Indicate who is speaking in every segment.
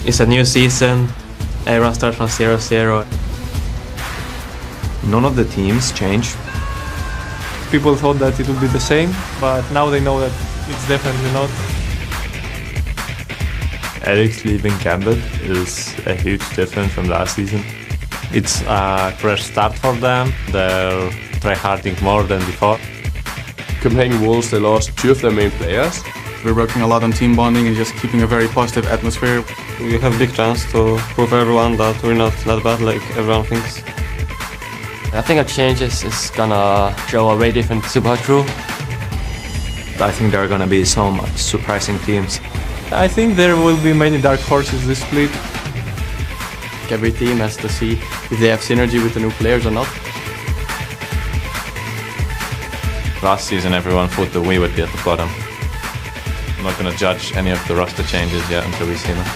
Speaker 1: It's a new season, everyone starts from 0-0.
Speaker 2: None of the teams change.
Speaker 3: People thought that it would be the same, but now they know that it's definitely not.
Speaker 2: Eric's leaving Gambit is a huge difference from last season.
Speaker 4: It's a fresh start for them. They're tryharding more than before.
Speaker 5: Copenhagen Wolves, they lost 2 of their main players.
Speaker 6: We're working a lot on team bonding and just keeping a very positive atmosphere.
Speaker 1: We have a big chance to prove everyone that we're not that bad like everyone thinks.
Speaker 7: I think our changes is gonna show a way different Super Hot crew.
Speaker 2: I think there are gonna be so much surprising teams.
Speaker 3: I think there will be many dark horses this split.
Speaker 6: Every team has to see if they have synergy with the new players or not.
Speaker 4: Last season, everyone thought that we would be at the bottom. I'm not going to judge any of the roster changes yet until we see them.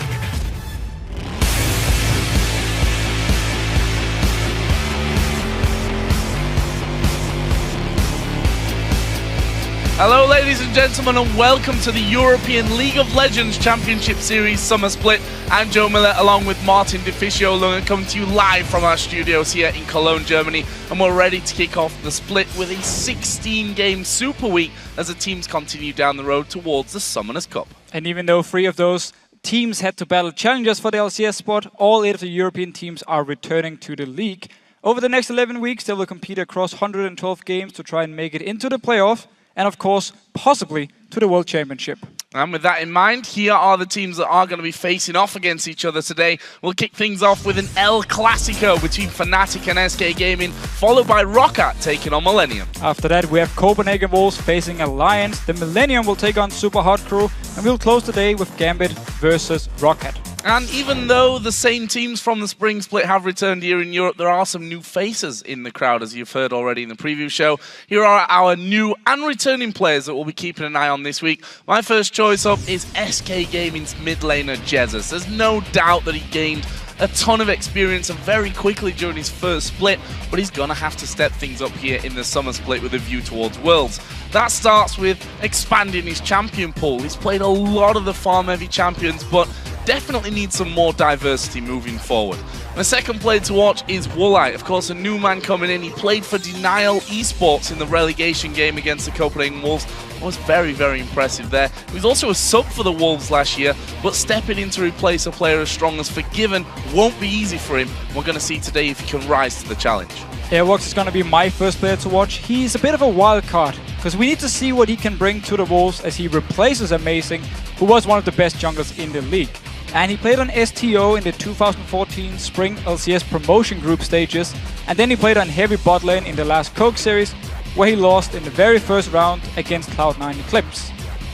Speaker 8: Hello ladies and gentlemen, and welcome to the European League of Legends Championship Series Summer Split. I'm Joe Miller along with Martin Deficio Lunga, coming to you live from our studios here in Cologne, Germany, and we're ready to kick off the split with a 16-game Super Week as the teams continue down the road towards the Summoners Cup.
Speaker 9: And even though 3 of those teams had to battle challengers for the LCS spot, all 8 of the European teams are returning to the league. Over the next 11 weeks, they will compete across 112 games to try and make it into the playoff, and of course, possibly to the World Championship.
Speaker 8: And with that in mind, here are the teams that are going to be facing off against each other today. We'll kick things off with an El Clasico between Fnatic and SK Gaming, followed by Roccat taking on Millennium.
Speaker 9: After that, we have Copenhagen Wolves facing Alliance. The Millennium will take on Super Hot Crew, and we'll close the day with Gambit versus Roccat.
Speaker 8: And even though the same teams from the spring split have returned here in Europe, there are some new faces in the crowd, as you've heard already in the preview show. Here are our new and returning players that we'll be keeping an eye on this week. My first choice up is SK Gaming's mid laner, Jesus. There's no doubt that he gained a ton of experience and very quickly during his first split, but he's going to have to step things up here in the summer split with a view towards Worlds. That starts with expanding his champion pool. He's played a lot of the farm-heavy champions, but definitely needs some more diversity moving forward. My second player to watch is Woolite. Of course, a new man coming in. He played for Denial Esports in the relegation game against the Copenhagen Wolves. Was very, very impressive there. He was also a sub for the Wolves last year, but stepping in to replace a player as strong as Forgiven won't be easy for him. We're going to see today if he can rise to the challenge.
Speaker 9: Airwalks is going to be my first player to watch. He's a bit of a wild card, because we need to see what he can bring to the Wolves as he replaces Amazing, who was one of the best junglers in the league. And he played on STO in the 2014 Spring LCS promotion group stages, and then he played on heavy bot lane in the last Coke series, where he lost in the very first round against Cloud9 Eclipse.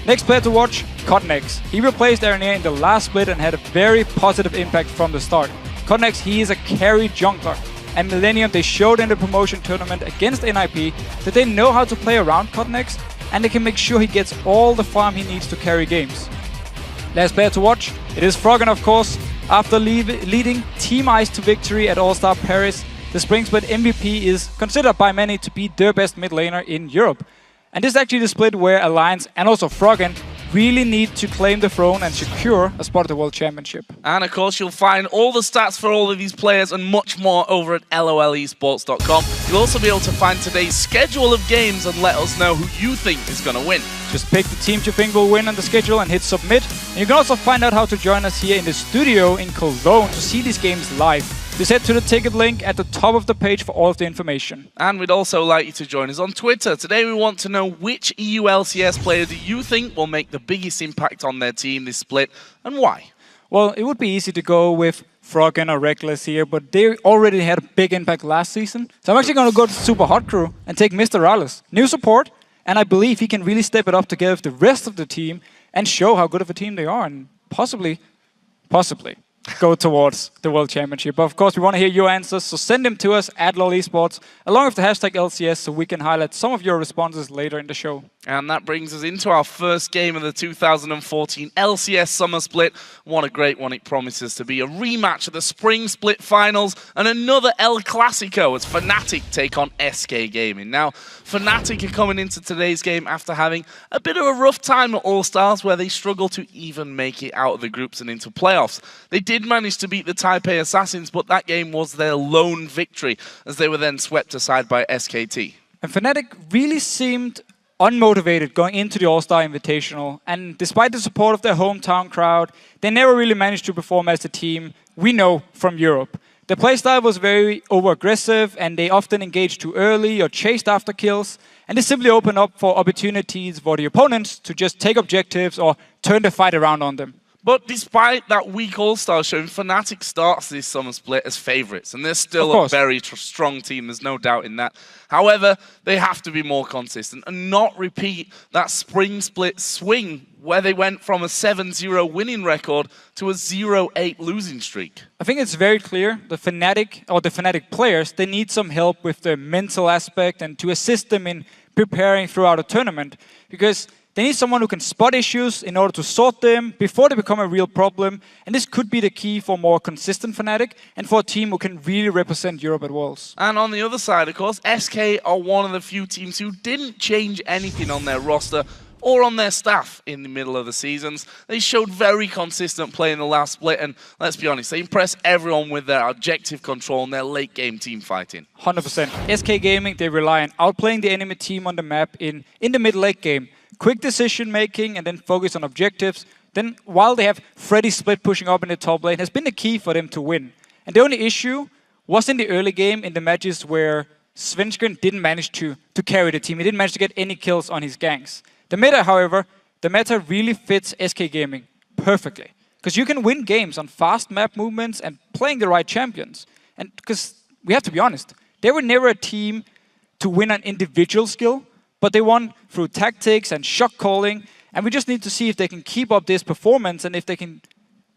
Speaker 9: Next player to watch, Cotnex. He replaced Aranea in the last split and had a very positive impact from the start. Cotnex, he is a carry jungler, and Millennium, they showed in the promotion tournament against NIP that they know how to play around Cotnex, and they can make sure he gets all the farm he needs to carry games. Last player to watch, it is Froggen, of course. After leading Team Ice to victory at All-Star Paris, the Spring Split MVP is considered by many to be their best mid laner in Europe. And this is actually the split where Alliance and also Froggen really need to claim the throne and secure a spot at the World Championship.
Speaker 8: And of course, you'll find all the stats for all of these players and much more over at lolesports.com. You'll also be able to find today's schedule of games and let us know who you think is going to win.
Speaker 9: Just pick the teams you think will win on the schedule and hit submit. And you can also find out how to join us here in the studio in Cologne to see these games live. Just head to the ticket link at the top of the page for all of the information.
Speaker 8: And we'd also like you to join us on Twitter. Today we want to know which EU LCS player do you think will make the biggest impact on their team this split, and why?
Speaker 9: Well, it would be easy to go with Froggen or Reckless here, but they already had a big impact last season. So I'm actually going to go to Super Hot Crew and take Mr. Rales. New support, and I believe he can really step it up together with the rest of the team and show how good of a team they are, and possibly go towards the World Championship. But of course, we want to hear your answers, so send them to us at LOL Esports, along with the hashtag LCS, so we can highlight some of your responses later in the show.
Speaker 8: And that brings us into our first game of the 2014 LCS Summer Split. What a great one it promises to be. A rematch of the Spring Split Finals and another El Clasico as Fnatic take on SK Gaming. Now, Fnatic are coming into today's game after having a bit of a rough time at All-Stars where they struggled to even make it out of the groups and into playoffs. They did manage to beat the Taipei Assassins, but that game was their lone victory as they were then swept aside by SKT.
Speaker 9: And Fnatic really seemed unmotivated going into the All-Star Invitational, and despite the support of their hometown crowd, they never really managed to perform as a team we know from Europe. Their playstyle was very over-aggressive, and they often engaged too early or chased after kills, and this simply opened up for opportunities for the opponents to just take objectives or turn the fight around on them.
Speaker 8: But despite that weak All-Star showing, Fnatic starts this Summer Split as favourites, and they're still a very strong team, there's no doubt in that. However, they have to be more consistent and not repeat that Spring Split swing where they went from a 7-0 winning record to a 0-8 losing streak.
Speaker 9: I think it's very clear the Fnatic players, they need some help with the mental aspect and to assist them in preparing throughout a tournament, because they need someone who can spot issues in order to sort them before they become a real problem. And this could be the key for more consistent Fnatic and for a team who can really represent Europe at Worlds.
Speaker 8: And on the other side, of course, SK are one of the few teams who didn't change anything on their roster or on their staff in the middle of the seasons. They showed very consistent play in the last split, and let's be honest, they impressed everyone with their objective control and their late game team fighting.
Speaker 9: 100%. SK Gaming, they rely on outplaying the enemy team on the map in the mid-late game. Quick decision making and then focus on objectives. Then while they have Freddy split pushing up in the top lane has been the key for them to win. And the only issue was in the early game in the matches where Svenskeren didn't manage to carry the team. He didn't manage to get any kills on his ganks. The meta, however, the meta really fits SK Gaming perfectly. Because you can win games on fast map movements and playing the right champions. And because we have to be honest, they were never a team to win on individual skill, but they won through tactics and shot calling, and we just need to see if they can keep up this performance and if they can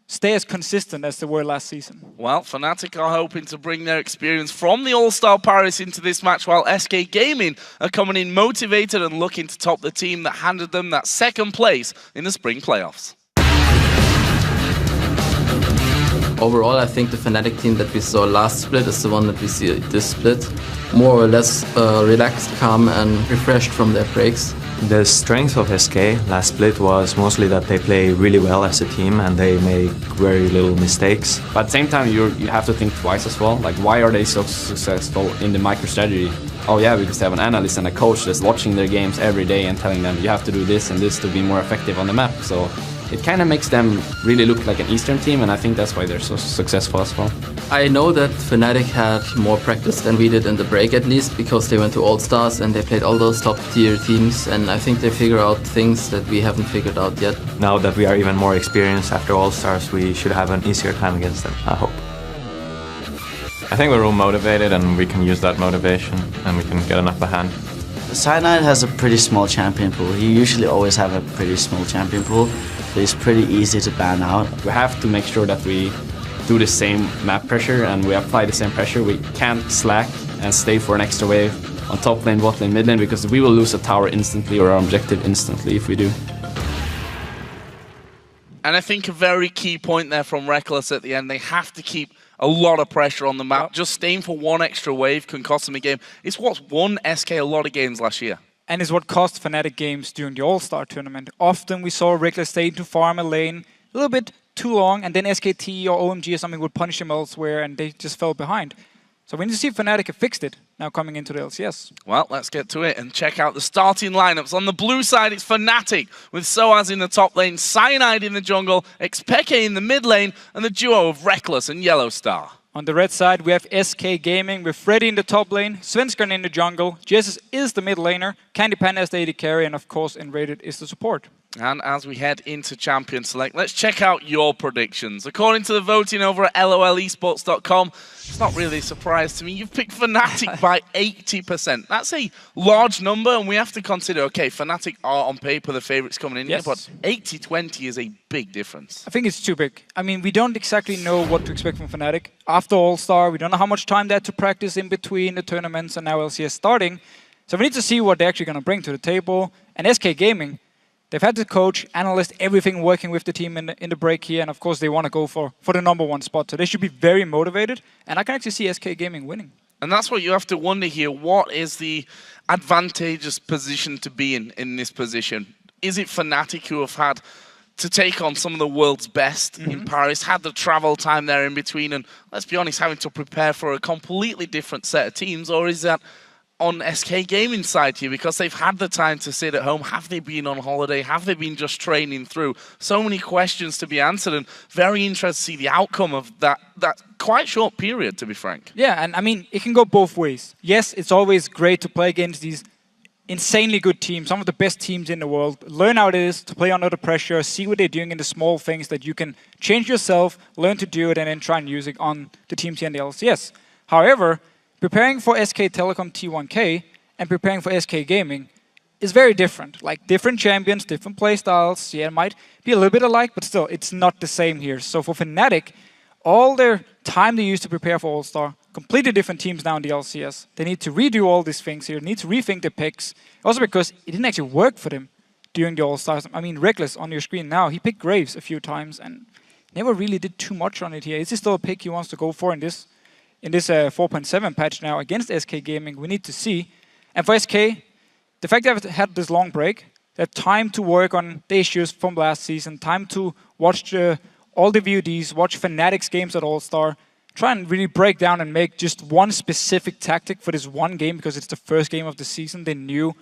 Speaker 9: stay as consistent as they were last season.
Speaker 8: Well, Fnatic are hoping to bring their experience from the All-Star Paris into this match, while SK Gaming are coming in motivated and looking to top the team that handed them that second place in the spring playoffs.
Speaker 6: Overall, I think the Fnatic team that we saw last split is the one that we see this split. More or less relaxed, calm and refreshed from their breaks.
Speaker 2: The strength of SK last split was mostly that they play really well as a team and they make very little mistakes.
Speaker 10: But at the same time, you have to think twice as well. Like, why are they so successful in the micro-strategy? Oh yeah, because they have an analyst and a coach that's watching their games every day and telling them you have to do this and this to be more effective on the map. So it kind of makes them really look like an Eastern team, and I think that's why they're so successful as well.
Speaker 6: I know that Fnatic had more practice than we did in the break, at least, because they went to All-Stars and they played all those top-tier teams, and I think they figure out things that we haven't figured out yet.
Speaker 2: Now that we are even more experienced after All-Stars, we should have an easier time against them, I hope.
Speaker 4: I think we're all motivated and we can use that motivation and we can get an upper hand.
Speaker 11: Cyanide has a pretty small champion pool. You usually always have a pretty small champion pool, so it's pretty easy to ban out.
Speaker 10: We have to make sure that we do the same map pressure and we apply the same pressure. We can't slack and stay for an extra wave on top lane, bot lane, mid lane, because we will lose a tower instantly or our objective instantly if we do.
Speaker 8: And I think a very key point there from Reckless at the end, they have to keep a lot of pressure on the map. Yep. Just staying for one extra wave can cost them a game. It's what's won SK a lot of games last year.
Speaker 9: And it's what cost Fnatic games during the All-Star tournament. Often we saw Reckless stay to farm a lane a little bit too long, and then SKT or OMG or something would punish them elsewhere, and they just fell behind. So we need to see if Fnatic have fixed it now coming into the LCS.
Speaker 8: Well, let's get to it and check out the starting lineups. On the blue side, it's Fnatic with Soaz in the top lane, Cyanide in the jungle, Xpeke in the mid lane, and the duo of Reckless and Yellowstar.
Speaker 9: On the red side, we have SK Gaming with Freddy in the top lane, Svenskeren in the jungle, Jesus is the mid laner, Candy Panda as the AD carry, and of course, Enrated is the support.
Speaker 8: And as we head into Champion Select, let's check out your predictions. According to the voting over at lolesports.com, it's not really a surprise to me. You've picked Fnatic by 80%. That's a large number, and we have to consider, okay, Fnatic are on paper the favourites coming in here, but 80-20 is a big difference.
Speaker 9: I think it's too big. I mean, we don't exactly know what to expect from Fnatic. After All-Star, we don't know how much time they had to practice in between the tournaments and now LCS starting. So we need to see what they're actually going to bring to the table. And SK Gaming, they've had the coach, analyst, everything working with the team in the break here. And of course, they want to go for the #1 spot. So they should be very motivated. And I can actually see SK Gaming winning.
Speaker 8: And that's what you have to wonder here. What is the advantageous position to be in this position? Is it Fnatic, who have had to take on some of the world's best in Paris, had the travel time there in between, and let's be honest, having to prepare for a completely different set of teams? Or is that on SK Gaming side here, because they've had the time to sit at home? Have they been on holiday? Have they been just training through? So many questions to be answered, and very interested to see the outcome of that quite short period, to be frank.
Speaker 9: Yeah, and I mean, it can go both ways. Yes, it's always great to play against these insanely good teams, some of the best teams in the world. Learn how it is to play under the pressure, see what they're doing in the small things that you can change yourself, learn to do it, and then try and use it on the teams here in the LCS. However, preparing for SK Telecom T1K and preparing for SK Gaming is very different. Like, different champions, different play styles. Yeah, it might be a little bit alike, but still, it's not the same here. So for Fnatic, all their time they used to prepare for All-Star, completely different teams now in the LCS. They need to redo all these things here, need to rethink the picks. Also because it didn't actually work for them during the All-Stars. I mean, Reckless on your screen now, he picked Graves a few times and never really did too much on it here. Is this still a pick he wants to go for in this 4.7 patch now against SK Gaming? We need to see. And for SK, the fact that they've had this long break, they have time to work on the issues from last season, time to watch all the VODs, watch Fnatic's games at All-Star, try and really break down and make just one specific tactic for this one game, because it's the first game of the season. They knew,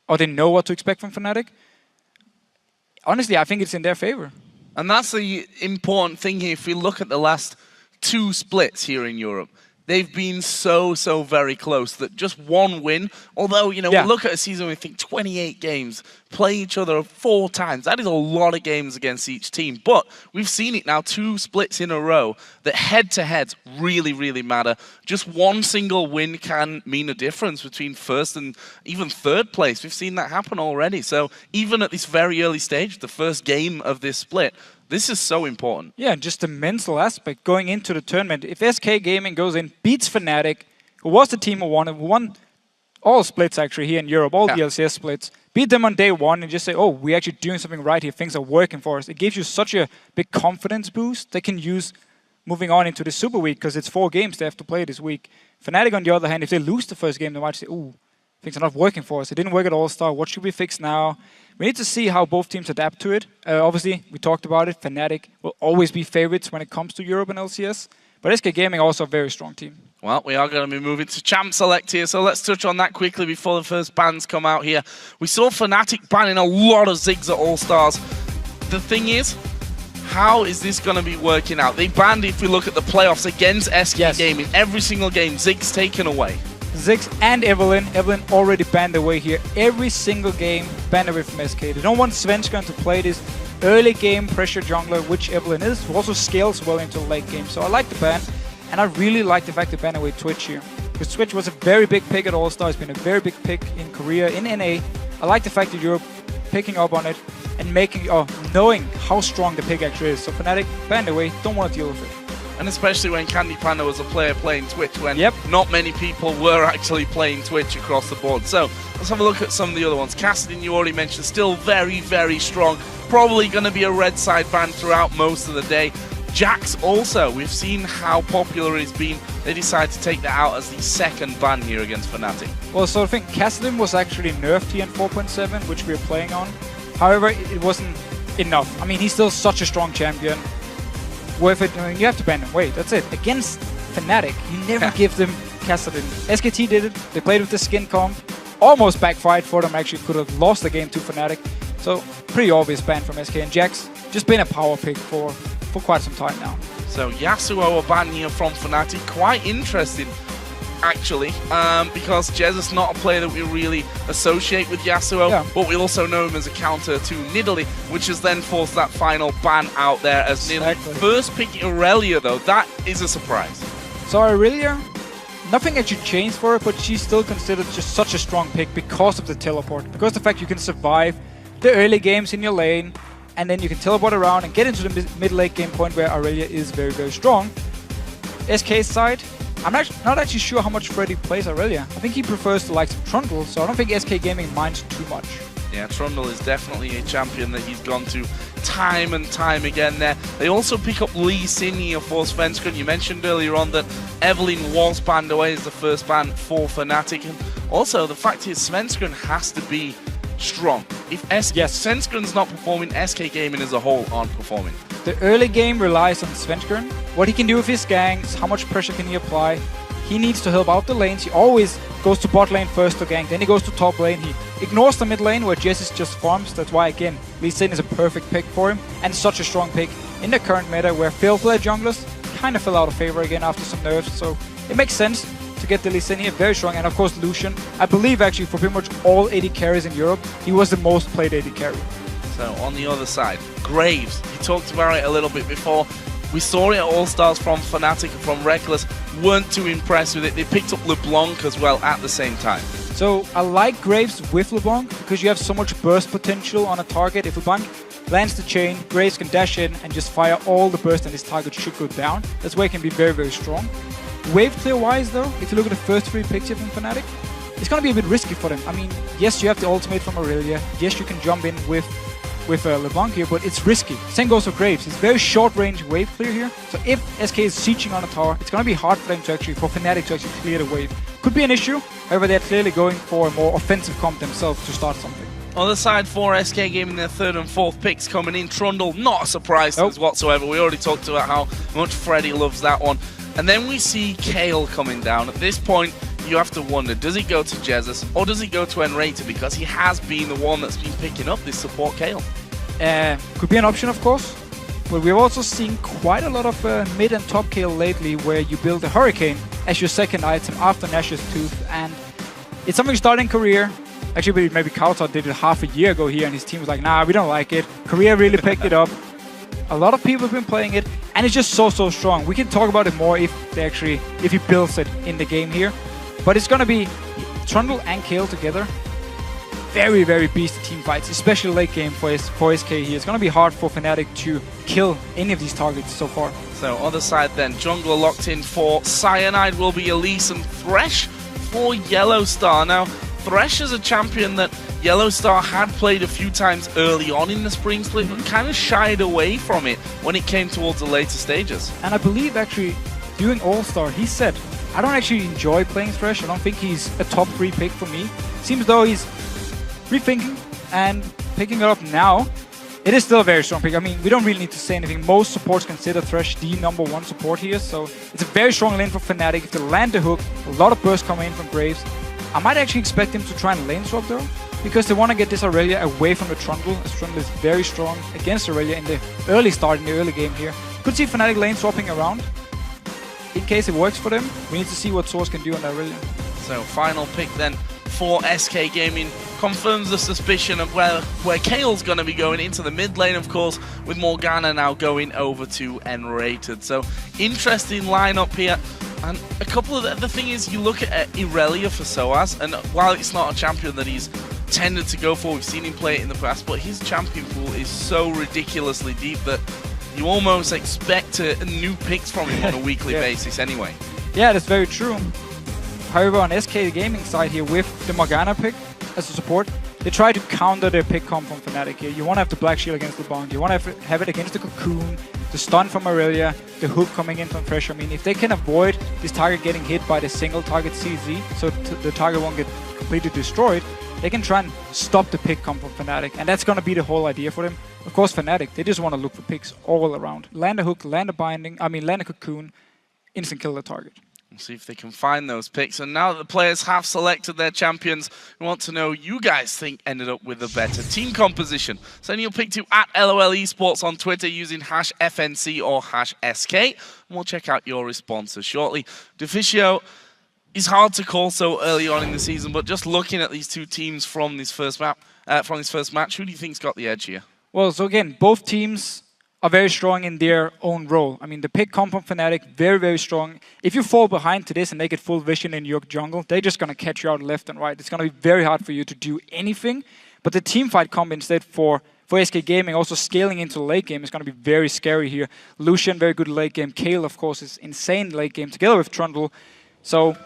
Speaker 9: or they know what to expect from Fnatic. Honestly, I think it's in their favor.
Speaker 8: And that's the important thing here. If we look at the last 2 splits here in Europe, they've been so very close that just one win, although, you know, we look at a season, we think 28 games, play each other 4 times. That is a lot of games against each team. But we've seen it now, 2 splits in a row, that head-to-heads really matter. Just one single win can mean a difference between first and even third place. We've seen that happen already. So even at this very early stage, the first game of this split, this is so important.
Speaker 9: Yeah, just the mental aspect going into the tournament. If SK Gaming goes in, beats Fnatic, who was the team who won all splits actually here in Europe, all the LCS splits, beat them on day one and just say, oh, we're actually doing something right here, things are working for us. It gives you such a big confidence boost they can use moving on into the Super Week, because it's 4 games they have to play this week. Fnatic, on the other hand, if they lose the first game, they might say, ooh, things are not working for us. It didn't work at All-Star. What should we fix now? We need to see how both teams adapt to it. Obviously, we talked about it. Fnatic will always be favorites when it comes to Europe and LCS. But SK Gaming also a very strong team.
Speaker 8: Well, we are going to be moving to Champ Select here, so let's touch on that quickly before the first bans come out here. We saw Fnatic banning a lot of Ziggs at All-Stars. The thing is, how is this going to be working out? They banned, if we look at the playoffs, against SK Gaming. Every single game, Ziggs taken away.
Speaker 9: Ziggs and Evelyn. Evelyn already banned away here. Every single game banned away from SK. They don't want Svenskeren to play this early game pressure jungler, which Evelyn is, who also scales well into late game. So I like the ban, and I really like the fact they banned away Twitch here. Because Twitch was a very big pick at All-Star. It's been a very big pick in Korea, in NA. I like the fact that Europe picking up on it and knowing how strong the pick actually is. So Fnatic banned away, don't want to deal with it.
Speaker 8: And especially when Candy Panda was a player playing Twitch, when not many people were actually playing Twitch across the board. So let's have a look at some of the other ones. Cassidy, you already mentioned, still very strong. Probably going to be a red side ban throughout most of the day. Jax also, we've seen how popular it's been. They decided to take that out as the second ban here against Fnatic.
Speaker 9: Well, so I think Cassidy was actually nerfed here in 4.7, which we're playing on. However, it wasn't enough. I mean, he's still such a strong champion. Worth it. I mean, you have to ban him. Wait, that's it. Against Fnatic, you never give them Cassidy. SKT did it. They played with the skin comp. Almost backfired for them. Actually, could have lost the game to Fnatic. So, pretty obvious ban from SK. And Jax just been a power pick for quite some time now.
Speaker 8: So, Yasuo a ban here from Fnatic. Quite interesting, actually, because Jez is not a player that we really associate with Yasuo, but we also know him as a counter to Nidalee, which has then forced that final ban out there as Nidalee. First pick Aurelia, though, that is a surprise.
Speaker 9: So Aurelia, nothing actually changed for her, but she's still considered just such a strong pick because of the teleport, because the fact you can survive the early games in your lane, and then you can teleport around and get into the mid-late game point where Aurelia is very strong. SK's side, I'm not actually sure how much Freddy plays Aurelia. I think he prefers the likes of Trundle, so I don't think SK Gaming minds too much.
Speaker 8: Yeah, Trundle is definitely a champion that he's gone to time and time again there. They also pick up Lee Sin here for Svenskeren. You mentioned earlier on that Evelyn was banned away as the first ban for Fnatic. And also, the fact is Svenskeren has to be strong. If Svenskeren's not performing, SK Gaming as a whole aren't performing.
Speaker 9: The early game relies on Svenskeren. What he can do with his ganks, how much pressure can he apply. He needs to help out the lanes. He always goes to bot lane first to gank, then he goes to top lane. He ignores the mid lane where Jess just farms. That's why, again, Lee Sin is a perfect pick for him, and such a strong pick in the current meta where fair play junglers kind of fell out of favor again after some nerfs. So it makes sense to get the Lee Sin here, very strong. And of course Lucian, I believe actually for pretty much all AD carries in Europe, he was the most played AD carry.
Speaker 8: So on the other side, Graves, you talked about it a little bit before. We saw it at All-Stars from Fnatic and from Reckless, weren't too impressed with it. They picked up LeBlanc as well at the same time.
Speaker 9: So I like Graves with LeBlanc because you have so much burst potential on a target. If LeBlanc lands the chain, Graves can dash in and just fire all the burst and his target should go down. That's why it can be very, very strong. Wave clear wise though, if you look at the first 3 picks here from Fnatic, it's going to be a bit risky for them. I mean, yes, you have the ultimate from Aurelia. Yes, you can jump in with LeBlanc here, but it's risky. Same goes for Graves. It's very short range wave clear here. So if SK is sieging on a tower, it's going to be hard for them to for Fnatic to actually clear the wave. Could be an issue. However, they're clearly going for a more offensive comp themselves to start something.
Speaker 8: On the side for SK Gaming, their 3rd and 4th picks coming in. Trundle, not a surprise to us whatsoever. We already talked about how much Freddy loves that one. And then we see Kale coming down. At this point, you have to wonder, does he go to Jesus or does he go to Enrater? Because he has been the one that's been picking up this support Kale.
Speaker 9: Could be an option, of course. But we've also seen quite a lot of mid and top Kale lately where you build a Hurricane as your second item after Nash's Tooth. And it's something starting career. Actually, maybe Kautar did it half a year ago here and his team was like, nah, we don't like it. Korea really picked it up. A lot of people have been playing it and it's just so strong. We can talk about it more if he builds it in the game here. But it's gonna be Trundle and Kale together. Very, very beastly team fights, especially late game for SK here. It's gonna be hard for Fnatic to kill any of these targets so far.
Speaker 8: So other side then, jungler locked in for Cyanide will be Elise and Thresh for Yellow Star. Now, Thresh is a champion that Yellow Star had played a few times early on in the spring split, but kind of shied away from it when it came towards the later stages.
Speaker 9: And I believe actually, during All-Star, he said, I don't actually enjoy playing Thresh. I don't think he's a top 3 pick for me. Seems though he's rethinking and picking it up now. It is still a very strong pick. I mean, we don't really need to say anything. Most supports consider Thresh the #1 support here, so it's a very strong lane for Fnatic. If they land the hook, a lot of bursts coming in from Graves. I might actually expect him to try and lane swap though, because they want to get this Aurelia away from the Trundle, as Trundle is very strong against Aurelia in the early start, in the early game here. Could see Fnatic lane swapping around. In case it works for them, we need to see what Source can do on Aurelia.
Speaker 8: So final pick then for SK Gaming confirms the suspicion of where Kale's going to be going into the mid lane, of course, with Morgana now going over to Enrated. So interesting lineup here. And a couple of the thing is, you look at Irelia for Soaz, and while it's not a champion that he's tended to go for, we've seen him play it in the past, but his champion pool is so ridiculously deep that you almost expect new picks from him on a weekly basis anyway.
Speaker 9: Yeah, that's very true. However, on SK Gaming side here, with the Morgana pick as a support, they try to counter their pick comp from Fnatic here. You want to have the Black Shield against LeBlanc, you want to have it against the Cocoon, the stun from Aurelia, the hook coming in from Thresh. I mean, if they can avoid this target getting hit by the single target CZ, so the target won't get completely destroyed, they can try and stop the pick comp from Fnatic, and that's going to be the whole idea for them. Of course, Fnatic, they just want to look for picks all around. Land a hook, land a binding, land a Cocoon, instant kill the target.
Speaker 8: We'll see if they can find those picks. And now that the players have selected their champions, we want to know who you guys think ended up with a better team composition. Send your pick to @LOL Esports on Twitter using #FNC or #SK. And we'll check out your responses shortly. Deficio is hard to call so early on in the season, but just looking at these two teams from this first match, who do you think's got the edge here?
Speaker 9: Well, so again, both teams are very strong in their own role. I mean, the pick comp from Fnatic, very, very strong. If you fall behind to this and they get full vision in your jungle, they're just going to catch you out left and right. It's going to be very hard for you to do anything. But the team fight comp instead for for SK Gaming. Also scaling into the late game is going to be very scary here. Lucian, very good late game. Kale, of course, is insane late game together with Trundle. So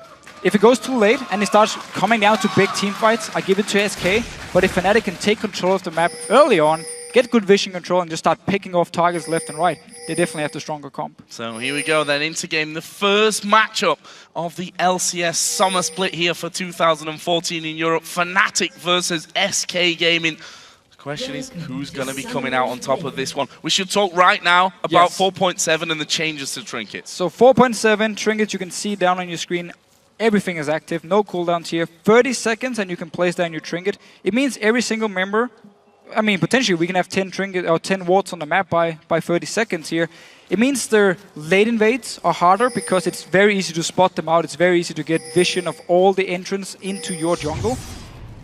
Speaker 9: if it goes too late and it starts coming down to big team fights, I give it to SK. But if Fnatic can take control of the map early on, get good vision control and just start picking off targets left and right, they definitely have the stronger comp.
Speaker 8: So here we go then, into game, the first matchup of the LCS summer split here for 2014 in Europe. Fnatic versus SK Gaming. The question is, who's going to be coming out on top of this one? We should talk right now about 4.7 and the changes to trinkets.
Speaker 9: So 4.7 trinkets, you can see down on your screen, everything is active, no cooldowns here. 30 seconds and you can place down your trinket. It means every single member, I mean, potentially we can have 10 trinket or 10 wards on the map by 30 seconds here. It means their late invades are harder because it's very easy to spot them out. It's very easy to get vision of all the entrance into your jungle.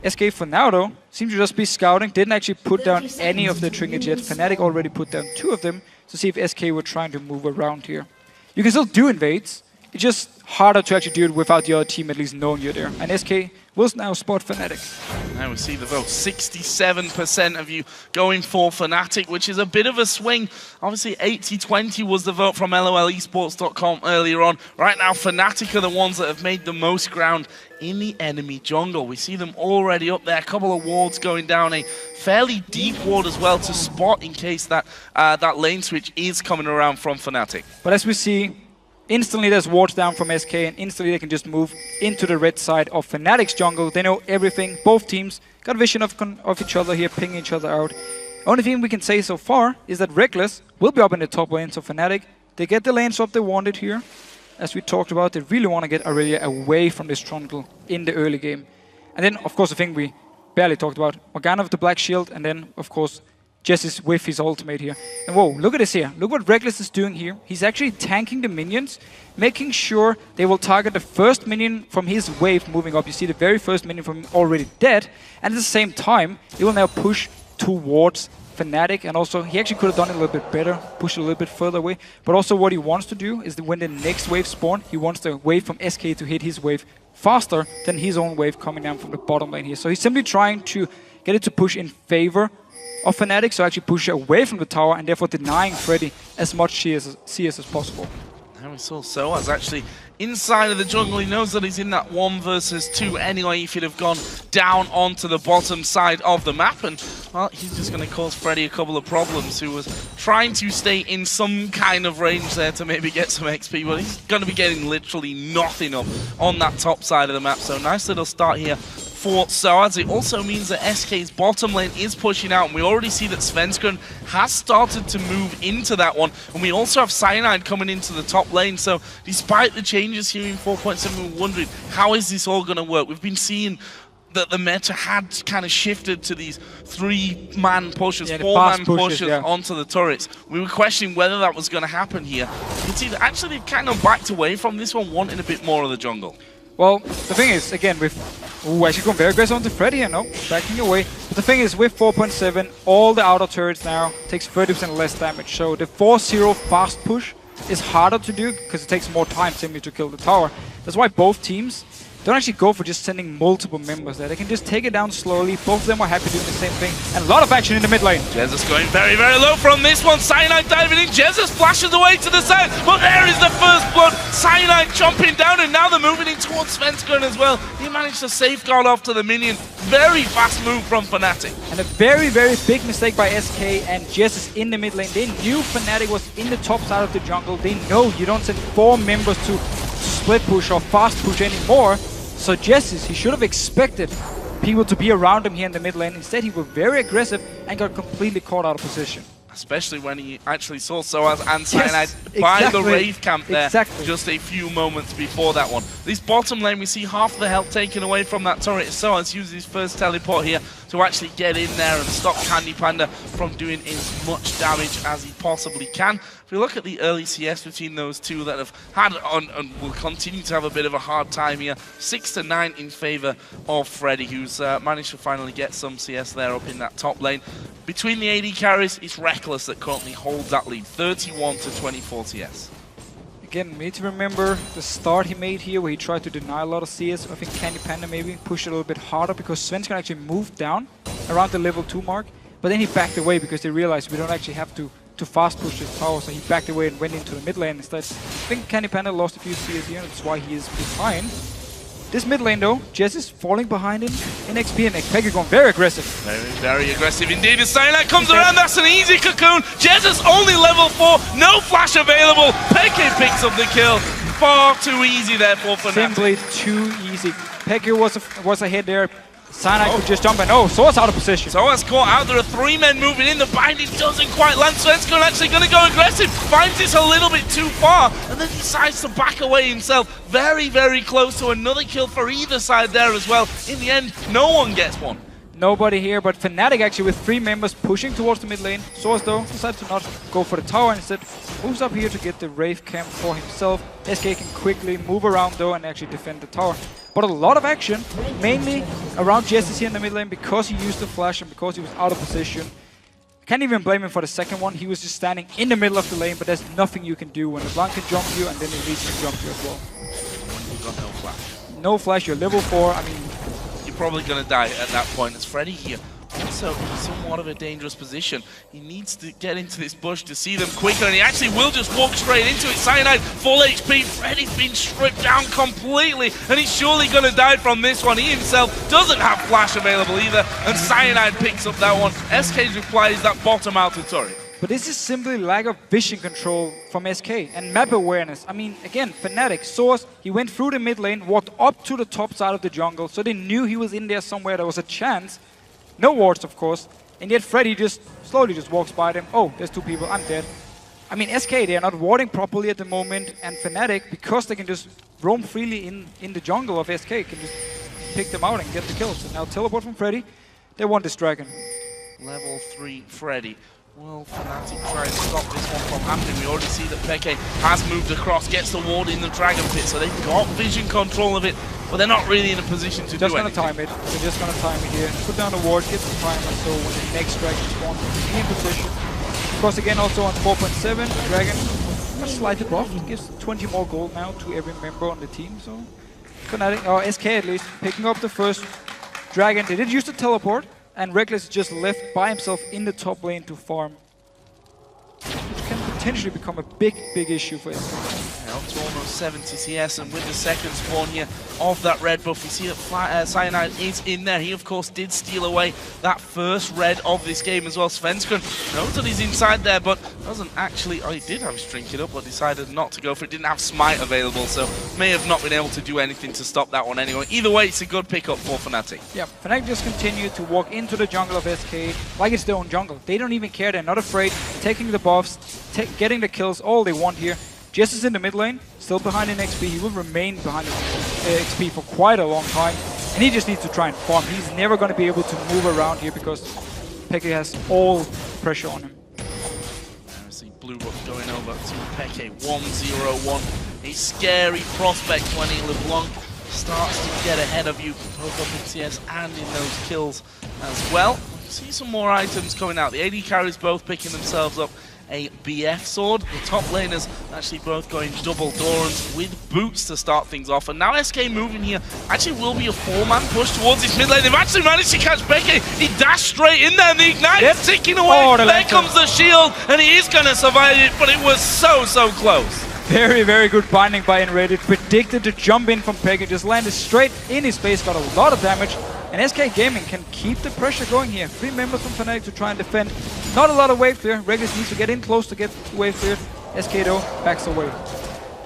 Speaker 9: SK for now though, seems to just be scouting. Didn't actually put down any of the trinkets yet. Fnatic already put down 2 of them to see if SK were trying to move around here. You can still do invades. It's just harder to actually do it without the other team at least knowing you're there. And SK will now spot Fnatic.
Speaker 8: Now we see the vote. 67% of you going for Fnatic, which is a bit of a swing. Obviously 80-20 was the vote from LOLesports.com earlier on. Right now Fnatic are the ones that have made the most ground in the enemy jungle. We see them already up there. A couple of wards going down, a fairly deep ward as well to spot in case that that lane switch is coming around from Fnatic.
Speaker 9: But as we see, instantly there's wards down from SK and instantly they can just move into the red side of Fnatic's jungle. They know everything. Both teams got vision of each other here, pinging each other out. Only thing we can say so far is that Reckless will be up in the top lane, so Fnatic, they get the lane swap they wanted here. As we talked about, they really want to get Aurelia away from this Trundle in the early game. And then, of course, the thing we barely talked about, Morgana with the black shield, and then, of course, Jesse's with his ultimate here. And whoa, look at this here. Look what Reckless is doing here. He's actually tanking the minions, making sure they will target the first minion from his wave moving up. You see the very first minion from him already dead. And at the same time, he will now push towards Fnatic. And also, he actually could have done it a little bit better, push it a little bit further away. But also what he wants to do is that when the next wave spawns, he wants the wave from SK to hit his wave faster than his own wave coming down from the bottom lane here. So he's simply trying to get it to push in favor of Fnatic, so actually push away from the tower and therefore denying Freddy as much CS as possible.
Speaker 8: And we saw Soaz actually inside of the jungle. He knows that he's in that 1 versus 2 anyway. If he'd have gone down onto the bottom side of the map, and well, he's just going to cause Freddy a couple of problems, who was trying to stay in some kind of range there to maybe get some XP, but he's going to be getting literally nothing up on that top side of the map. So nice little start here for Soaz. It also means that SK's bottom lane is pushing out, and we already see that Svenskeren has started to move into that one, and we also have Cyanide coming into the top lane. So despite the changes here in 4.7, we're wondering, how is this all going to work? We've been seeing that the meta had kind of shifted to these 3-man pushes, 4-man pushes onto the turrets. We were questioning whether that was going to happen here. You can see that actually they've kind of backed away from this one, wanting a bit more of the jungle.
Speaker 9: Well, the thing is, again, with... Ooh, actually going very aggressive onto Freddy, no, backing away. But the thing is, with 4.7, all the outer turrets now takes 30% less damage. So the 4-0 fast push is harder to do because it takes more time simply to kill the tower. That's why both teams don't actually go for just sending multiple members there. They can just take it down slowly. Both of them are happy doing the same thing. And a lot of action in the mid lane.
Speaker 8: Jesus going very, very low from this one. Cyanide diving in. Jesus flashes away to the side. But there is the first blood. Cyanide jumping down, and now they're moving in towards Svenskeren as well. He managed to safeguard off to the minion. Very fast move from Fnatic.
Speaker 9: And a very, very big mistake by SK and Jesus in the mid lane. They knew Fnatic was in the top side of the jungle. They know you don't send 4 members to split push or fast push anymore. So Jesus, he should have expected people to be around him here in the mid lane. Instead, he was very aggressive and got completely caught out of position.
Speaker 8: Especially when he actually saw Soaz and Cyanide by the Wraith camp there just a few moments before that one. This bottom lane, we see half the health taken away from that turret. Soaz uses his first teleport here to actually get in there and stop Candy Panda from doing as much damage as he possibly can. If we look at the early CS between those two that have had and will continue to have a bit of a hard time here, 6-9 in favor of Freddy, who's managed to finally get some CS there up in that top lane. Between the AD carries, it's Reckless that currently holds that lead, 31-24 CS.
Speaker 9: Again, we need to remember the start he made here where he tried to deny a lot of CS. I think Candy Panda maybe pushed it a little bit harder because Svenskeren actually moved down around the level 2 mark. But then he backed away because they realized we don't actually have to fast push this tower, so he backed away and went into the mid lane instead. I think Candy Panda lost a few CS here, and that's why he is behind. This mid lane though, Jess is falling behind him in XP, and Pekka going very aggressive.
Speaker 8: Very aggressive indeed. As Cyanide comes around, that's an easy cocoon. Jess is only level 4, no flash available. Pekka picks up the kill. Far too easy there for Fnatic.
Speaker 9: Simply too easy. Pekka was ahead there. Cyanide could just jump in. Oh, Soa's out of position.
Speaker 8: Soa's caught out. There are 3 men moving in. The binding doesn't quite land. Svenskon actually going to go aggressive. Finds this a little bit too far and then decides to back away himself. Very, very close to another kill for either side there as well. In the end, no one gets one.
Speaker 9: Nobody here, but Fnatic actually with 3 members pushing towards the mid lane. Source though decided to not go for the tower, instead moves up here to get the Wraith camp for himself. SK can quickly move around though and actually defend the tower. But a lot of action, mainly around Jess here in the mid lane because he used the flash and because he was out of position. Can't even blame him for the second one. He was just standing in the middle of the lane, but there's nothing you can do when the Blanc can jump you and then the Elise can jump you as well.
Speaker 8: You've got no flash.
Speaker 9: No flash, you're level 4. I mean,
Speaker 8: you're probably going to die at that point. As Freddy here, also somewhat of a dangerous position. He needs to get into this bush to see them quicker, and he actually will just walk straight into it. Cyanide, full HP. Freddy's been stripped down completely, and he's surely going to die from this one. He himself doesn't have flash available either, and Cyanide picks up that one. SK's reply is that bottom out to turret.
Speaker 9: But this is simply lack of vision control from SK and map awareness. I mean, again, Fnatic, Source, he went through the mid lane, walked up to the top side of the jungle, so they knew he was in there somewhere. There was a chance. No wards, of course. And yet Freddy just slowly just walks by them. Oh, there's 2 people, I'm dead. I mean, SK, they're not warding properly at the moment, and Fnatic, because they can just roam freely in the jungle of SK, can just pick them out and get the kills. And now teleport from Freddy. They want this dragon.
Speaker 8: Level 3 Freddy. Well, Fnatic try to stop this one from happening. We already see that Peke has moved across, gets the ward in the Dragon Pit, so they've got vision control of it, but they're not really in a position to do anything.
Speaker 9: Just gonna time it. They're just gonna time it here. Put down the ward, get the timer, so when the next Dragon spawns, in position. Of course, again, also on 4.7, Dragon much slightly buffed. Gives 20 more gold now to every member on the team, so Fnatic, or SK at least, picking up the first Dragon. They did use the teleport, and Reckless just left by himself in the top lane to farm. Which can potentially become a big issue for him.
Speaker 8: Up to almost 70 CS, and with the second spawn here of that red buff, we see that Cyanide is in there. He, of course, did steal away that first red of this game as well. Svenskon knows that he's inside there, but doesn't actually... Oh, he did have his trinket up, but decided not to go for it. Didn't have Smite available, so may have not been able to do anything to stop that one anyway. Either way, it's a good pickup for Fnatic.
Speaker 9: Yeah, Fnatic just continue to walk into the jungle of SK like it's their own jungle. They don't even care, they're not afraid, taking the buffs, getting the kills, all they want here. Jess is in the mid lane, still behind in XP. He will remain behind in XP for quite a long time. And he just needs to try and farm. He's never going to be able to move around here because Peke has all pressure on him.
Speaker 8: I see blue buff going over to Peke, 1-0-1. A scary prospect when LeBlanc starts to get ahead of you, both up in CS and in those kills as well. See some more items coming out. The AD carries both picking themselves up a BF sword. The top laners actually both going double Dorans with boots to start things off. And now SK moving here actually will be a 4-man push towards this mid lane. They've actually managed to catch Peke. He dashed straight in there and the ignite is ticking away.
Speaker 9: Oh,
Speaker 8: there comes the shield and he is going to survive it, but it was so close.
Speaker 9: Very, very good binding by Enrated. Predicted to jump in from Peke, just landed straight in his face, got a lot of damage. And SK Gaming can keep the pressure going here. 3 members from Fnatic to try and defend. Not a lot of wave clear. Regulus needs to get in close to get wave cleared. SK though backs away.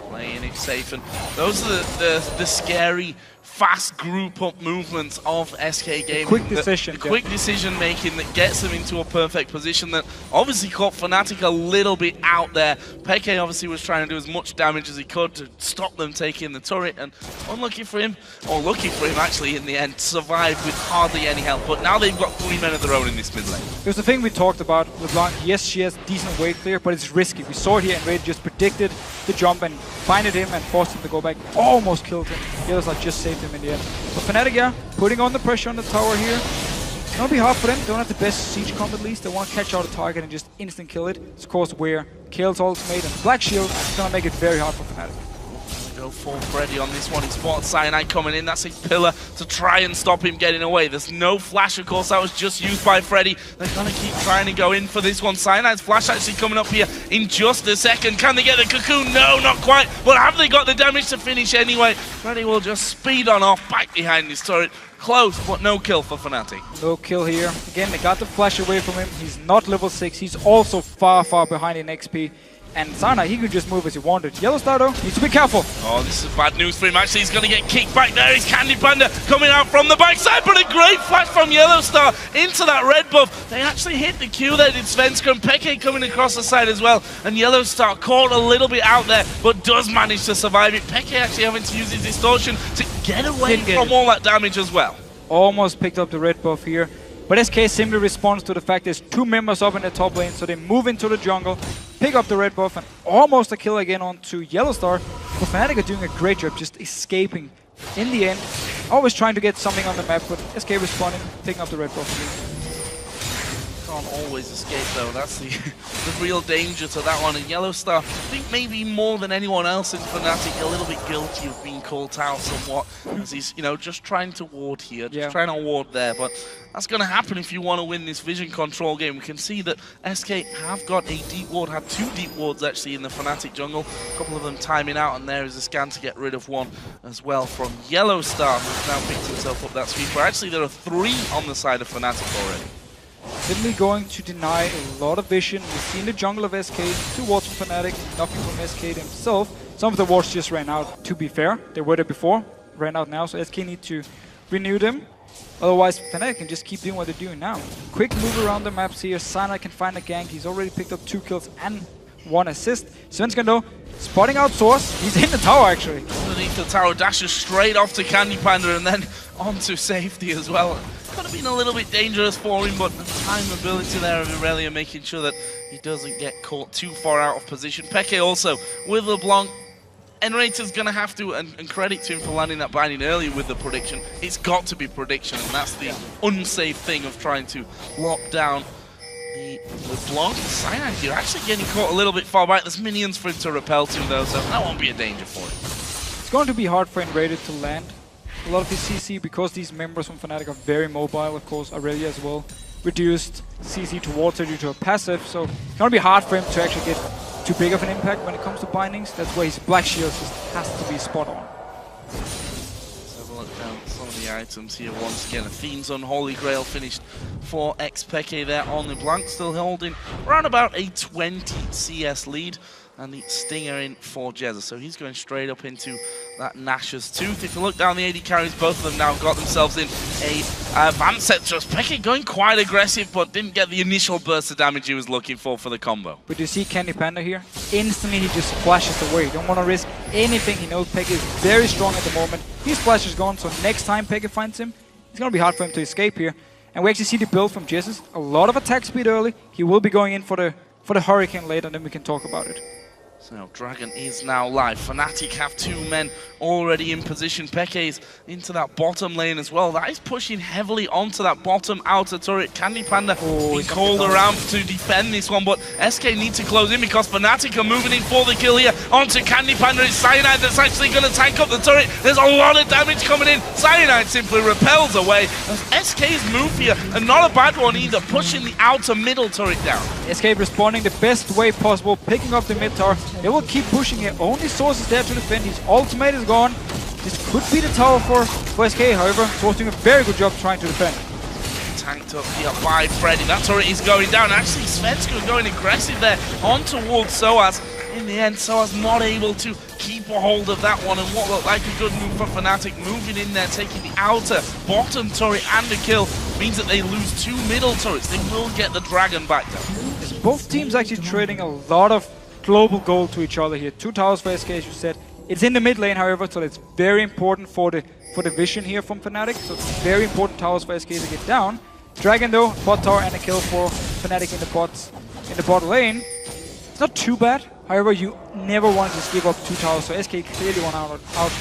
Speaker 8: Playing it safe, and those are the scary, fast group up movements of SK Gaming.
Speaker 9: Quick decision.
Speaker 8: The quick decision making that gets them into a perfect position that obviously caught Fnatic a little bit out there. Peke obviously was trying to do as much damage as he could to stop them taking the turret, and unlucky for him, or lucky for him actually in the end, survived with hardly any help. But now they've got 3 men of their own in this mid lane.
Speaker 9: It was the thing we talked about with Blanc. Yes, she has decent wave clear, but it's risky. We saw it here and Raid just predicted the jump and binded him and forced him to go back. Almost killed him. The others like just saved him in the end. But Fnatic, yeah, putting on the pressure on the tower here. It's gonna be hard for them. They don't have the best siege comp at least. They want to catch out a target and just instant kill it. It's of course where Kale's ultimate and Black Shield is gonna make it very hard for Fnatic.
Speaker 8: Go for Freddy on this one. He spots Cyanide coming in. That's a pillar to try and stop him getting away. There's no flash, of course. That was just used by Freddy. They're going to keep trying to go in for this one. Cyanide's flash actually coming up here in just a second. Can they get the cocoon? No, not quite. But have they got the damage to finish anyway? Freddy will just speed on off back behind his turret. Close, but no kill for Fnatic.
Speaker 9: No kill here. Again, they got the flash away from him. He's not level 6. He's also far, far behind in XP. And Cyanide, he could just move as he wanted. Yellow Star, though, needs to be careful.
Speaker 8: Oh, this is bad news for him. Actually, he's going to get kicked back there. It's Candy Panda coming out from the backside, but a great flash from Yellow Star into that red buff. They actually hit the Q there, did Svenska, and Peke coming across the side as well. And Yellow Star caught a little bit out there, but does manage to survive it. Peke actually having to use his distortion to get away from all that damage as well.
Speaker 9: Almost picked up the red buff here. But SK simply responds to the fact there's 2 members up in the top lane, so they move into the jungle, pick up the red buff, and almost a kill again onto Yellow Star. But Fnatic are doing a great job just escaping in the end. Always trying to get something on the map, but SK responding, picking up the red buff.
Speaker 8: Can't always escape though, that's the real danger to that one. And Yellow Star, I think maybe more than anyone else in Fnatic, a little bit guilty of being caught out somewhat, as he's, you know, just trying to ward here, just trying to ward there, but that's going to happen if you want to win this vision control game. We can see that SK have got a deep ward, had 2 deep wards actually in the Fnatic jungle, a couple of them timing out, and there is a scan to get rid of one as well from Yellow Star, who's now picked himself up that sweeper. Actually, there are 3 on the side of Fnatic already.
Speaker 9: Simply going to deny a lot of vision. We've seen the jungle of SK, 2 wards from Fnatic, nothing from SK himself. Some of the wards just ran out, to be fair. They were there before, ran out now, so SK need to renew them. Otherwise, Fnatic can just keep doing what they're doing now. Quick move around the maps here. Cyanide can find a gank. He's already picked up 2 kills and 1 assist. Svenska, though, spotting out Source. He's in the tower, actually.
Speaker 8: Underneath the tower, dashes straight off to Candy Panda and then onto safety as well. Could have been a little bit dangerous for him, but the time ability there of Irelia making sure that he doesn't get caught too far out of position. Peke also with LeBlanc. Enrater's going to have to, and credit to him for landing that binding earlier with the prediction. It's got to be prediction, and that's the unsafe thing of trying to lock down the LeBlanc. Cyanide here actually getting caught a little bit far back. There's minions for him to repel to, though, so that won't be a danger for him.
Speaker 9: It's going to be hard for Enrater to land a lot of his CC because these members from Fnatic are very mobile. Of course, Irelia as well reduced CC towards her due to a passive, so it's going to be hard for him to actually get too big of an impact when it comes to bindings. That's why his Black Shield just has to be spot on.
Speaker 8: Let's have a look down at some of the items here once again. Athene's Unholy Grail finished for Xpeke there on the Blanc, still holding around about a 20 CS lead. And the Stinger in for Jezza, so he's going straight up into that Nash's Tooth. If you look down the AD carries, both of them now got themselves in a advanced set. Just Peke going quite aggressive, but didn't get the initial burst of damage he was looking for the combo.
Speaker 9: But you see Candy Panda here? Instantly he just flashes away. Don't want to risk anything. He knows Peke is very strong at the moment. His flash is gone, so next time Peke finds him, it's going to be hard for him to escape here. And we actually see the build from Jesus. A lot of attack speed early. He will be going in for the Hurricane later, and then we can talk about it.
Speaker 8: So Dragon is now live. Fnatic have 2 men already in position. Peke's into that bottom lane as well. That is pushing heavily onto that bottom outer turret. Candy Panda being called around to defend this one, but SK need to close in because Fnatic are moving in for the kill here. Onto Candy Panda. It's Cyanide that's actually going to tank up the turret. There's a lot of damage coming in. Cyanide simply repels away. SK's move here, and not a bad one either, pushing the outer middle turret down.
Speaker 9: SK responding the best way possible, picking up the mid tower. They will keep pushing here. Only Source is there to defend. His ultimate is gone. This could be the tower for SK, however. Source doing a very good job trying to defend.
Speaker 8: Tanked up here by Freddy. That turret is going down. Actually, Svenska going aggressive there on towards Soaz. In the end, Soaz not able to keep a hold of that one, and what looked like a good move for Fnatic, moving in there, taking the outer bottom turret and a kill, means that they lose 2 middle turrets. They will get the Dragon back though.
Speaker 9: Both teams actually trading a lot of global gold to each other here. 2 towers for SK, as you said. It's in the mid lane, however, so it's very important for the vision here from Fnatic. So it's very important towers for SK to get down. Dragon though, bot tower and a kill for Fnatic in the bot lane. It's not too bad. However, you never want to just give up 2 towers, so SK clearly won out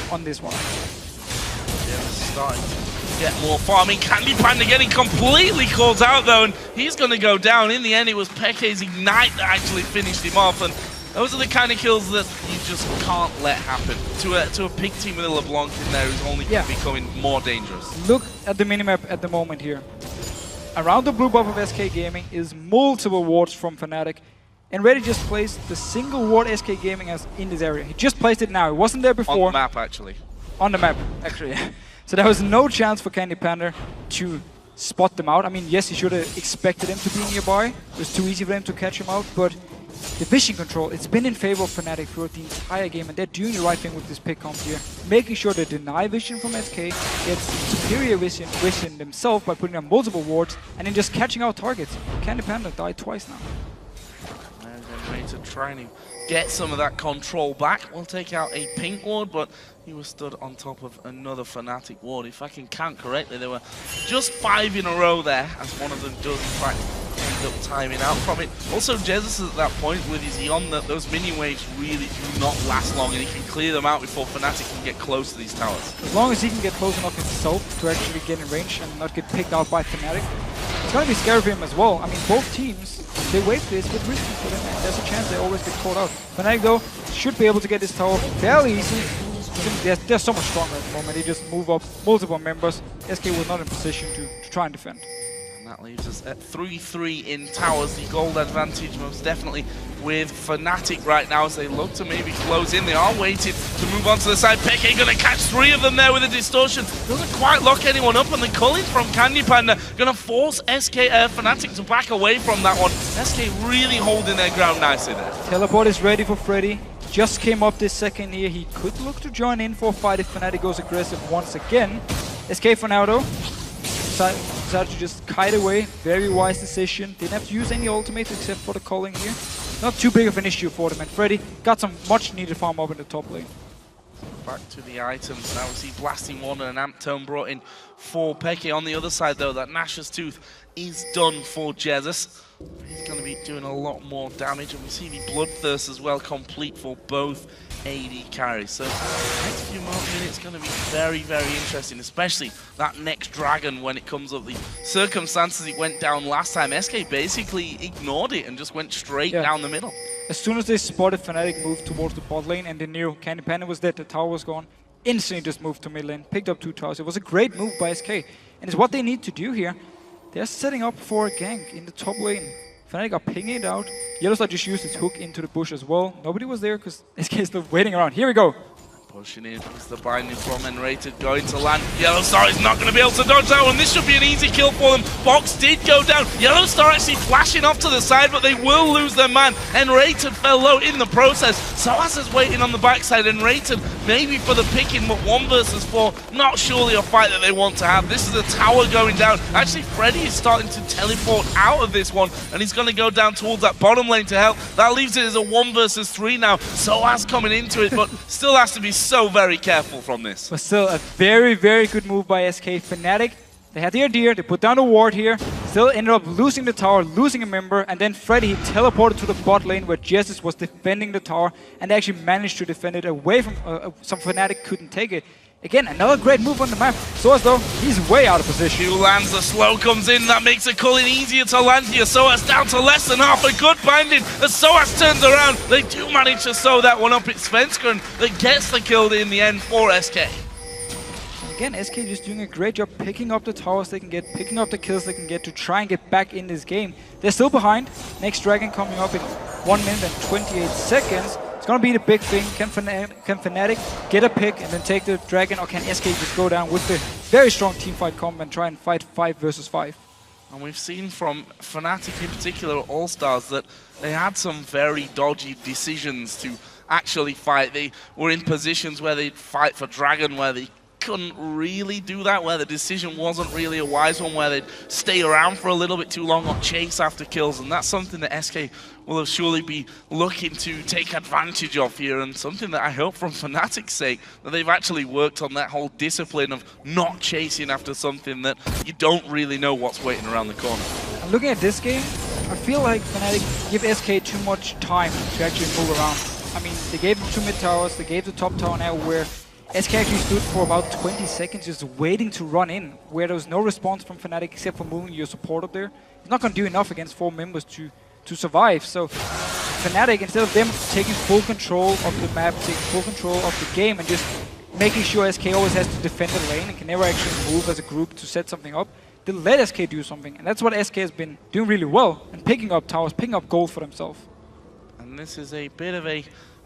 Speaker 9: on this one.
Speaker 8: Yeah, starting to get more farming. Candy Panda getting completely called out though, and he's going to go down. In the end, it was Peke's Ignite that actually finished him off, and Those are the kind of kills that you just can't let happen. To a big team with a LeBlanc in there who's only becoming more dangerous.
Speaker 9: Look at the minimap at the moment here. Around the blue buff of SK Gaming is multiple wards from Fnatic. And Reddy just placed the single ward SK Gaming has in this area. He just placed it now. It wasn't there before.
Speaker 8: On the map, actually.
Speaker 9: On the map, actually. So there was no chance for Candy Panda to spot them out. I mean, yes, he should have expected him to be nearby. It was too easy for him to catch him out, but the vision control, it's been in favor of Fnatic throughout the entire game, and they're doing the right thing with this pick comp here. Making sure they deny vision from SK, get superior vision themselves by putting on multiple wards, and then just catching out targets. Candy Panda died twice now.
Speaker 8: And then ready to try and get some of that control back. We'll take out a pink ward, but he was stood on top of another Fnatic ward. If I can count correctly, there were just 5 in a row there, as one of them does in fact end up timing out from it. Also, Jesus at that point with his Eon, that those mini waves really do not last long, and he can clear them out before Fnatic can get close to these towers.
Speaker 9: As long as he can get close enough himself to actually get in range and not get picked out by Fnatic, it's going to be scary for him as well. I mean, both teams, they wait for this, but risky for them, and there's a chance they always get caught out. Fnatic, though, should be able to get this tower fairly easily. They're so much stronger at the moment. They just move up multiple members. SK was not in position to try and defend.
Speaker 8: And that leaves us at 3-3 in towers. The gold advantage most definitely with Fnatic right now as they look to maybe close in. They are waiting to move on to the side. Peke going to catch 3 of them there with a distortion. Doesn't quite lock anyone up, and the culling from Candy Panda going to force Fnatic to back away from that one. SK really holding their ground nicely there.
Speaker 9: Teleport is ready for Freddy. Just came up this second here. He could look to join in for a fight if Fnatic goes aggressive once again. SK for now though. Decided to just kite away. Very wise decision. Didn't have to use any ultimates except for the calling here. Not too big of an issue for them. And Freddy got some much needed farm up in the top lane.
Speaker 8: Back to the items. Now we see Blasting Wand and an Amp Tome brought in for Peke. On the other side though, that Nash's Tooth is done for Jesus. He's going to be doing a lot more damage, and we see the Bloodthirst as well complete for both AD carries. So the next few more minutes going to be very, very interesting, especially that next dragon when it comes up. The circumstances it went down last time, SK basically ignored it and just went straight down the middle.
Speaker 9: As soon as they spotted Fnatic move towards the bot lane and they knew Candy Panda was dead, the tower was gone, instantly just moved to mid lane, picked up 2 towers. It was a great move by SK, and it's what they need to do here. They're setting up for a gank in the top lane. Fnatic are pinging it out. Yellowstar just used his hook into the bush as well. Nobody was there because SK is still waiting around. Here we go.
Speaker 8: Pushing in is the binding from Enrated going to land. Yellowstar is not going to be able to dodge that one. This should be an easy kill for them. Box did go down. Yellowstar actually flashing off to the side, but they will lose their man. Enrated fell low in the process. Soaz is waiting on the backside. Enrated maybe for the picking, but 1 versus 4. Not surely a fight that they want to have. This is a tower going down. Actually, Freddy is starting to teleport out of this one, and he's going to go down towards that bottom lane to help. That leaves it as a 1 versus 3 now. Soaz coming into it, but still has to be so very careful from this.
Speaker 9: But still a very, very good move by SK. Fnatic, they had the idea, they put down a ward here, still ended up losing the tower, losing a member, and then Freddy teleported to the bot lane where Jesus was defending the tower, and they actually managed to defend it away from some Fnatic couldn't take it. Again, another great move on the map. So as though he's way out of position.
Speaker 8: Q lands, the slow comes in, that makes a culling easier to land here. Soaz down to less than half, a good binding. As Soaz turns around, they do manage to sew that one up. It's Svenskeren that gets the kill in the end for SK.
Speaker 9: Again, SK just doing a great job picking up the towers they can get, picking up the kills they can get to try and get back in this game. They're still behind. Next dragon coming up in 1 minute and 28 seconds. It's going to be the big thing. Can Fnatic get a pick and then take the dragon, or can SK just go down with the very strong teamfight comp and try and fight 5 versus 5?
Speaker 8: And we've seen from Fnatic in particular at All-Stars that they had some very dodgy decisions to actually fight. They were in positions where they'd fight for dragon, where they couldn't really do that, where the decision wasn't really a wise one, where they'd stay around for a little bit too long or chase after kills, and that's something that SK will surely be looking to take advantage of here, and something that I hope from Fnatic's sake that they've actually worked on that whole discipline of not chasing after something that you don't really know what's waiting around the corner.
Speaker 9: And looking at this game, I feel like Fnatic give SK too much time to actually move around. I mean, they gave them 2 mid towers, they gave the top tower now where SK actually stood for about 20 seconds just waiting to run in, where there was no response from Fnatic except for moving your support up there. He's not going to do enough against 4 members to survive, so Fnatic, instead of them taking full control of the map, taking full control of the game, and just making sure SK always has to defend the lane and can never actually move as a group to set something up, they let SK do something. And that's what SK has been doing really well, and picking up towers, picking up gold for themselves.
Speaker 8: And this is a bit of a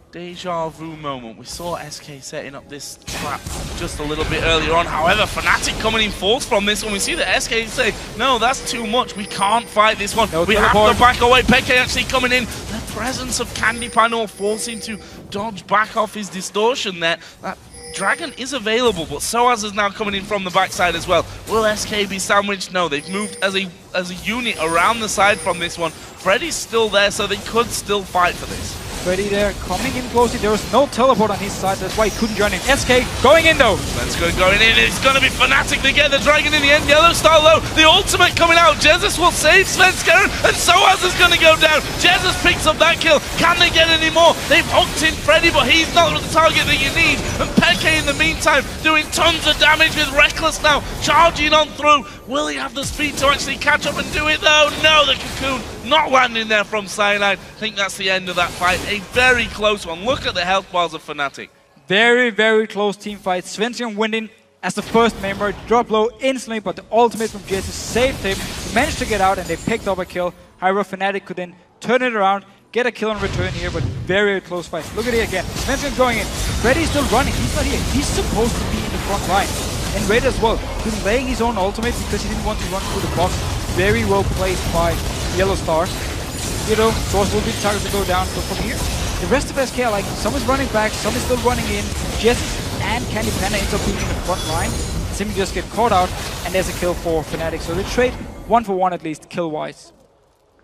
Speaker 8: deja vu moment. We saw SK setting up this trap just a little bit earlier on. However, Fnatic coming in force from this one. We see that SK say, no, that's too much. We can't fight this one. We have to back away. Peke actually coming in. The presence of Candy Panda forcing to dodge back off his distortion there. That Dragon is available, but Soaz is now coming in from the backside as well. Will SK be sandwiched? No, they've moved as a unit around the side from this one. Freddy's still there, so they could still fight for this.
Speaker 9: Freddy there, coming in closely. There was no teleport on his side, that's why he couldn't join in. SK going in though.
Speaker 8: Let's go going in. It's going to be Fnatic. They get the Dragon in the end. Yellow Star low. The ultimate coming out. Jesus will save Svenskeren, and Soaz is going to go down. Jesus picks up that kill. Can they get any more? They've hooked in Freddy, but he's not the target that you need. And Peke in the meantime doing tons of damage with Reckless now charging on through. Will he have the speed to actually catch up and do it though? No, the Cocoon not landing there from Cyanide. I think that's the end of that fight. A very close one. Look at the health bars of Fnatic.
Speaker 9: Very, very close team fight. Svenskeren winning as the first member. Drop low instantly, but the ultimate from Jesus saved him. He managed to get out and they picked up a kill. However, Fnatic could then turn it around, get a kill in return here, but very, very close fight. Look at it again. Svenskeren going in. Freddy's still running. He's not here. He's supposed to be in the front line. And Raid as well. He's laying his own ultimate because he didn't want to run through the box. Very well played by Yellow Star. You know, Source will be the target to go down, but from here, the rest of SK are like, some is running back, some is still running in. Jess and Candy Panda ends up being in the front line. Simply just get caught out, and there's a kill for Fnatic. So they trade 1-for-1 at least, kill-wise.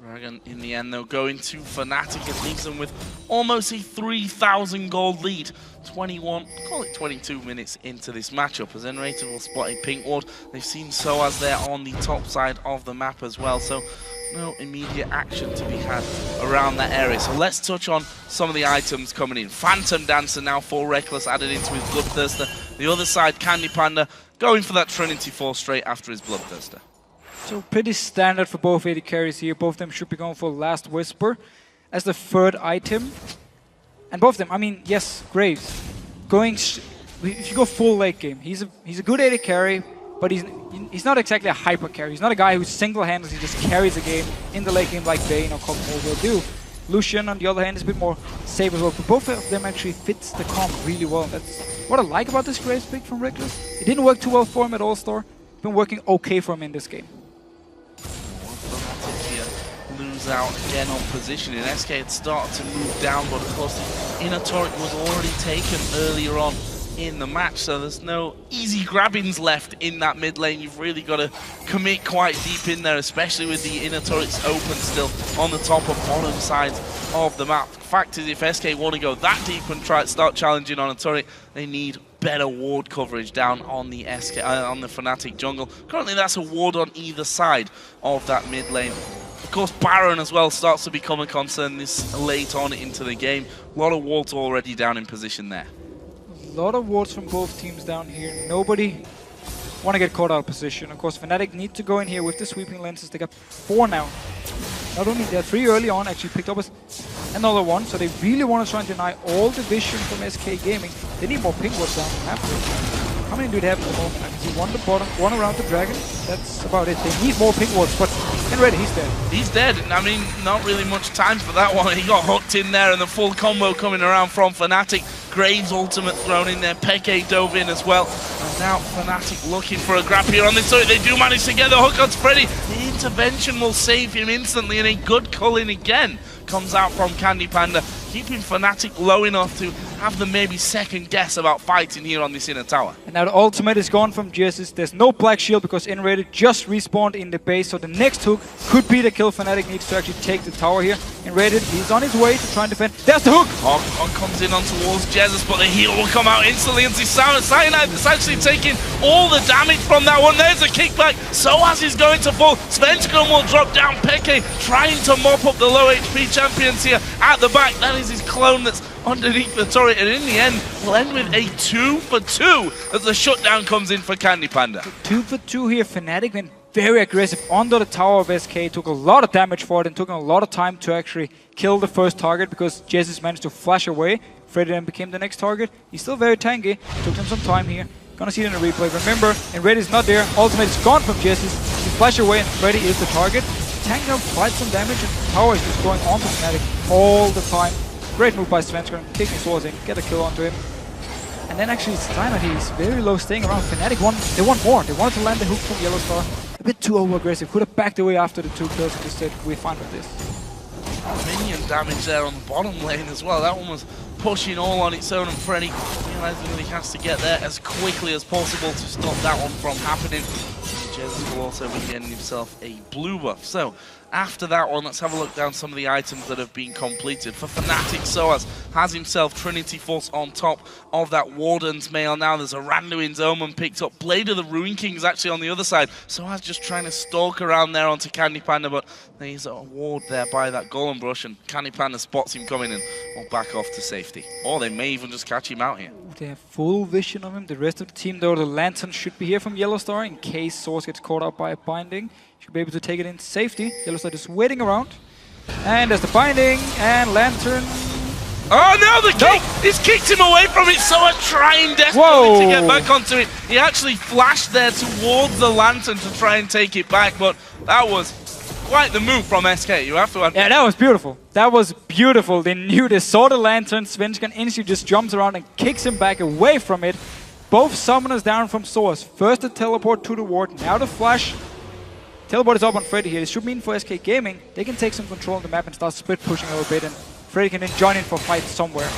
Speaker 8: Dragon in the end though going to Fnatic. It leaves them with almost a 3,000 gold lead. 21, call it 22 minutes into this matchup as Enrated will spot a pink ward. They've seen Soaz there on the top side of the map as well, so no immediate action to be had around that area. So let's touch on some of the items coming in. Phantom Dancer now for Reckless added into his Bloodthirster. The other side, Candy Panda going for that Trinity Force straight after his Bloodthirster.
Speaker 9: So pretty standard for both AD carries here. Both of them should be going for Last Whisper as the third item. And both of them, I mean, yes, Graves. If you go full late game, he's a good AD carry, but he's not exactly a hyper carry. He's not a guy who single-handedly just carries a game in the late game like Vayne or Kog'Maw will do. Lucian, on the other hand, is a bit more safe as well. But both of them actually fits the comp really well. That's what I like about this Graves pick from Reckless. It didn't work too well for him at All-Star. Been working okay for him in this game.
Speaker 8: Lose out again on position, and SK had started to move down, but of course the inner turret was already taken earlier on in the match, so there's no easy grabbings left in that mid lane. You've really got to commit quite deep in there, especially with the inner turrets open still on the top and bottom sides of the map. The fact is, if SK want to go that deep and start challenging on a turret, they need better ward coverage down on the on the Fnatic jungle. Currently that's a ward on either side of that mid lane. Of course, Baron as well starts to become a concern this late on into the game. A lot of wards already down in position there.
Speaker 9: A lot of wards from both teams down here. Nobody want to get caught out of position. Of course, Fnatic need to go in here with the sweeping lenses. They got 4 now. Not only they're 3 early on, actually picked up another one, so they really want to try and deny all the vision from SK Gaming. They need more pink wards down the map. How many do they have at the moment? I can see one at the bottom, one around the dragon. That's about it. They need more pink wards, but Enrated, he's dead.
Speaker 8: He's dead. I mean, not really much time for that one. He got hooked in there, and the full combo coming around from Fnatic. Graves ultimate thrown in there. Peke dove in as well. And now Fnatic looking for a grab here on this turret. They do manage to get the hook on Freddy. The intervention will save him instantly, and a good culling again comes out from Candy Panda, keeping Fnatic low enough to have them maybe second guess about fighting here on this inner tower.
Speaker 9: And now the ultimate is gone from Jesus. There's no black shield because Enrated just respawned in the base, so the next hook could be the kill Fnatic needs to actually take the tower here. Enrated, he's on his way to try and defend. There's the hook!
Speaker 8: Hog comes in on towards Jesus, but the heal will come out instantly, and Cyanide is actually taking all the damage from that one. There's a kickback. Soaz is going to fall. Svenskeren will drop down. Peke trying to mop up the low HP champions here at the back. That is his clone that's underneath the turret, and in the end we'll end with a 2-for-2 as the shutdown comes in for Candy Panda.
Speaker 9: So 2-for-2 here. Fnatic then very aggressive under the tower of SK, took a lot of damage for it and took a lot of time to actually kill the first target because Jesus managed to flash away. Freddy then became the next target. He's still very tanky, took him some time here. Gonna see it in the replay. Remember, and Red is not there, ultimate is gone from Jesus. He flash away and Freddy is the target. Tank out quite some damage and the tower is just going on to Fnatic all the time. Great move by Svenskeren, kicking swords in, get a kill onto him. And then actually Steiner, he's very low staying around. Fnatic they want more. They wanted to land the hook from Yellow Star. A bit too over-aggressive. Could have backed away after the 2 kills and just said, we're fine with this.
Speaker 8: Minion damage there on the bottom lane as well. That one was pushing all on its own, and Freddy realizing that he has to get there as quickly as possible to stop that one from happening. Jesus will also be getting himself a blue buff. So after that one, let's have a look down some of the items that have been completed. For Fnatic, Soaz has himself Trinity Force on top of that Warden's Mail. Now there's a Randuin's Omen picked up. Blade of the Ruin King is actually on the other side. Soaz just trying to stalk around there onto Candy Panda, but there's a ward there by that Golem Brush, and Candy Panda spots him coming and will back off to safety. Or they may even just catch him out here.
Speaker 9: They have full vision of him. The rest of the team, though, the Lantern should be here from Yellow Star in case Source gets caught up by a binding. Should be able to take it in safety. Yellow Star just waiting around. And there's the binding and Lantern.
Speaker 8: Oh no, the kick! He's kicked him away from it, so I'm trying desperately to get back onto it. He actually flashed there towards the Lantern to try and take it back, but that was quite the move from SK, you have to admit.
Speaker 9: Yeah, that was beautiful. That was beautiful. They knew they saw the Lantern. Svenskeren instantly just jumps around and kicks him back away from it. Both summoners down from Source. First the teleport to the ward, now the flash. Teleport is up on Freddy here. This should mean for SK Gaming, they can take some control of the map and start split pushing a little bit, and Freddy can then join in for fight somewhere.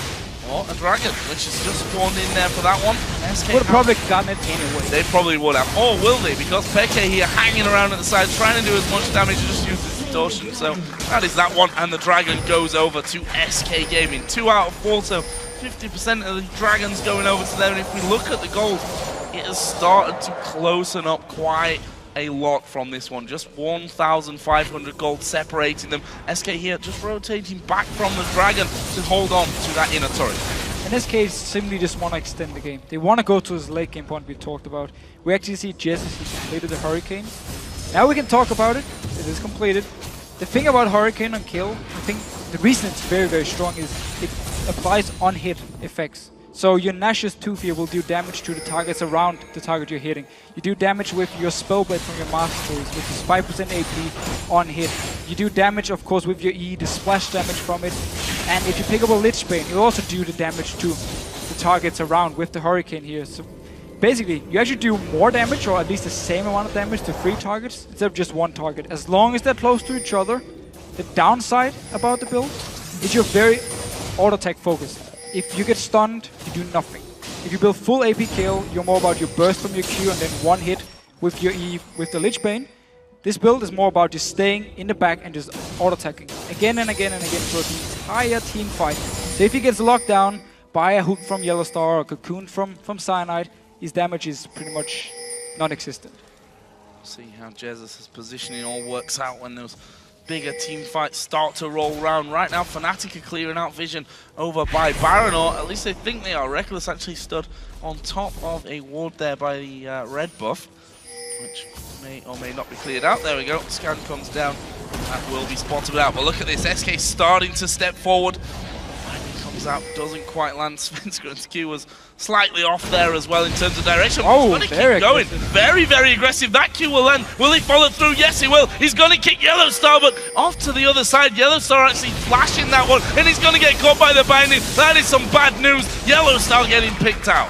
Speaker 8: Oh, a Dragon, which is just spawned in there for that one. SK
Speaker 9: would have probably gotten it anyway.
Speaker 8: They probably would have. Or will they? Because Peke here hanging around at the side, trying to do as much damage, just uses distortion. So that is that one, and the Dragon goes over to SK Gaming. 2 out of 4, so 50% of the Dragons going over to there. And if we look at the gold, it has started to closen up quite a lot from this one. Just 1,500 gold separating them. SK here just rotating back from the Dragon to hold on to that inner turret.
Speaker 9: And SK simply just want to extend the game. They want to go to this late game point we talked about. We actually see Jesus, he completed the Hurricane. Now we can talk about it. It is completed. The thing about Hurricane on kill, I think the reason it's very, very strong is it applies on-hit effects. So your Nash's Tooth here will do damage to the targets around the target you're hitting. You do damage with your Spellblade from your Masteries, which is 5% AP on hit. You do damage, of course, with your E, the splash damage from it. And if you pick up a Lich Bane, you also do the damage to the targets around with the Hurricane here. So basically, you actually do more damage, or at least the same amount of damage to 3 targets, instead of just 1 target. As long as they're close to each other. The downside about the build is you're very auto-attack focused. If you get stunned, you do nothing. If you build full AP kill, you're more about your burst from your Q and then 1 hit with your E with the Lich Bane. This build is more about just staying in the back and just auto-attacking again and again and again for the entire team fight. So if he gets locked down by a hook from Yellow Star or a cocoon from Cyanide, his damage is pretty much non-existent.
Speaker 8: See how Jesus' positioning all works out when those bigger team fights start to roll around. Right now, Fnatic are clearing out vision over by Baron, or at least they think they are. Reckless actually stood on top of a ward there by the red buff, which may or may not be cleared out. There we go. Scan comes down. That will be spotted out. But look at this. SK starting to step forward. Lightning comes out. Doesn't quite land. Svenskeren's Q was slightly off there as well in terms of direction.
Speaker 9: Oh,
Speaker 8: he's going to keep going. Very, very aggressive. That Q will land. Will he follow through? Yes, he will. He's going to kick Yellow Star, but off to the other side. Yellow Star actually flashing that one, and he's going to get caught by the binding. That is some bad news. Yellow Star getting picked out.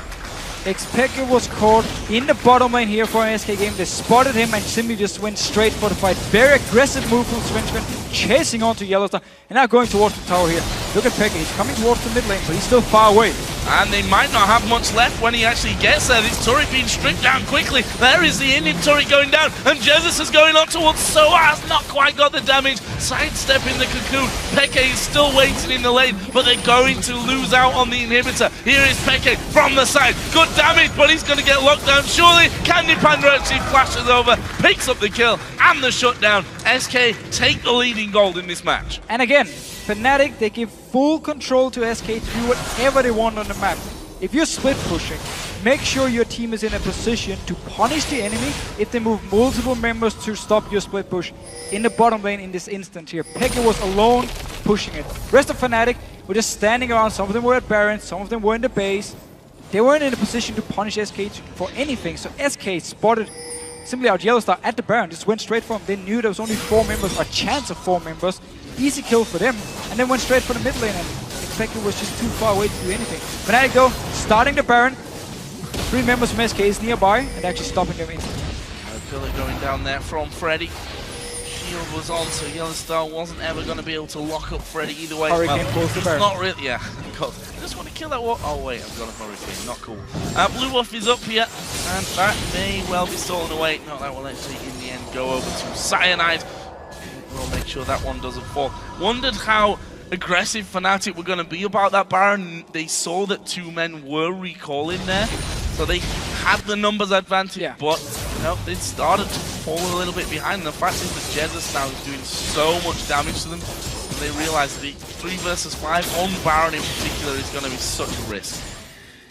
Speaker 9: Xpeke was caught in the bottom lane here for an SK game. They spotted him and simply just went straight for the fight. Very aggressive move from Svenskeren, chasing onto Yellow Star, and now going towards the tower here. Look at Peke, he's coming towards the mid lane, but he's still far away.
Speaker 8: And they might not have much left when he actually gets there. This turret being stripped down quickly. There is the Indian turret going down, and Jesus is going on towards Soaz. Not quite got the damage. Sidestepping the cocoon. Peke is still waiting in the lane, but they're going to lose out on the inhibitor. Here is Peke from the side. Good damage, but he's going to get locked down. Surely, Candy Panda actually flashes over, picks up the kill and the shutdown. SK take the leading gold in this match.
Speaker 9: And again, Fnatic, they give full control to SK to do whatever they want on the map. If you're split pushing, make sure your team is in a position to punish the enemy if they move multiple members to stop your split push. In the bottom lane in this instant here, Peke was alone pushing it. Rest of Fnatic were just standing around. Some of them were at Baron, some of them were in the base. They weren't in a position to punish SK for anything, so SK spotted simply out Yellowstar at the Baron, just went straight for him. They knew there was only 4 members, a chance of 4 members. Easy kill for them, and then went straight for the mid lane, and Peke was just too far away to do anything. Fnatic though, starting the Baron. 3 members from SK is nearby, and actually stopping them instantly.
Speaker 8: Pillar going down there from Freddy. Shield was on, so Yellowstar wasn't ever going to be able to lock up Freddy either way.
Speaker 9: Hurricane pulls the Baron.
Speaker 8: Not really, yeah. God, I just want to kill that one. Oh wait, I've got a Hurricane, not cool. Blue Buff is up here, and that may well be stolen away. No, that will actually in the end go over to Cyanide. We'll make sure that one doesn't fall. Wondered how aggressive Fnatic were going to be about that Baron. They saw that 2 men were recalling there, so they had the numbers advantage, but no, they started to fall a little bit behind. And the fact is that Jesus now is doing so much damage to them, and they realize the 3 versus 5 on Baron in particular is going to be such a risk.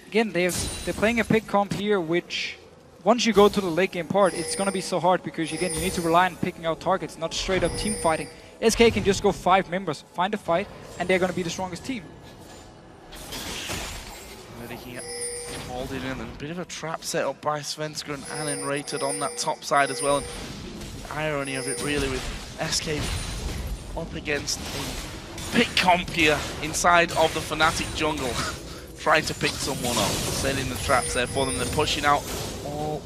Speaker 9: Again, they're playing a pick comp here, which once you go to the late game part, it's going to be so hard because again, you need to rely on picking out targets, not straight up team fighting. SK can just go 5 members, find a fight, and they're going to be the strongest team.
Speaker 8: Ready here. Holding in, and a bit of a trap set up by Svenska and Annen rated on that top side as well. And the irony of it really with SK up against a pick comp here inside of the Fnatic jungle. Trying to pick someone up. Setting the traps there for them. They're pushing out all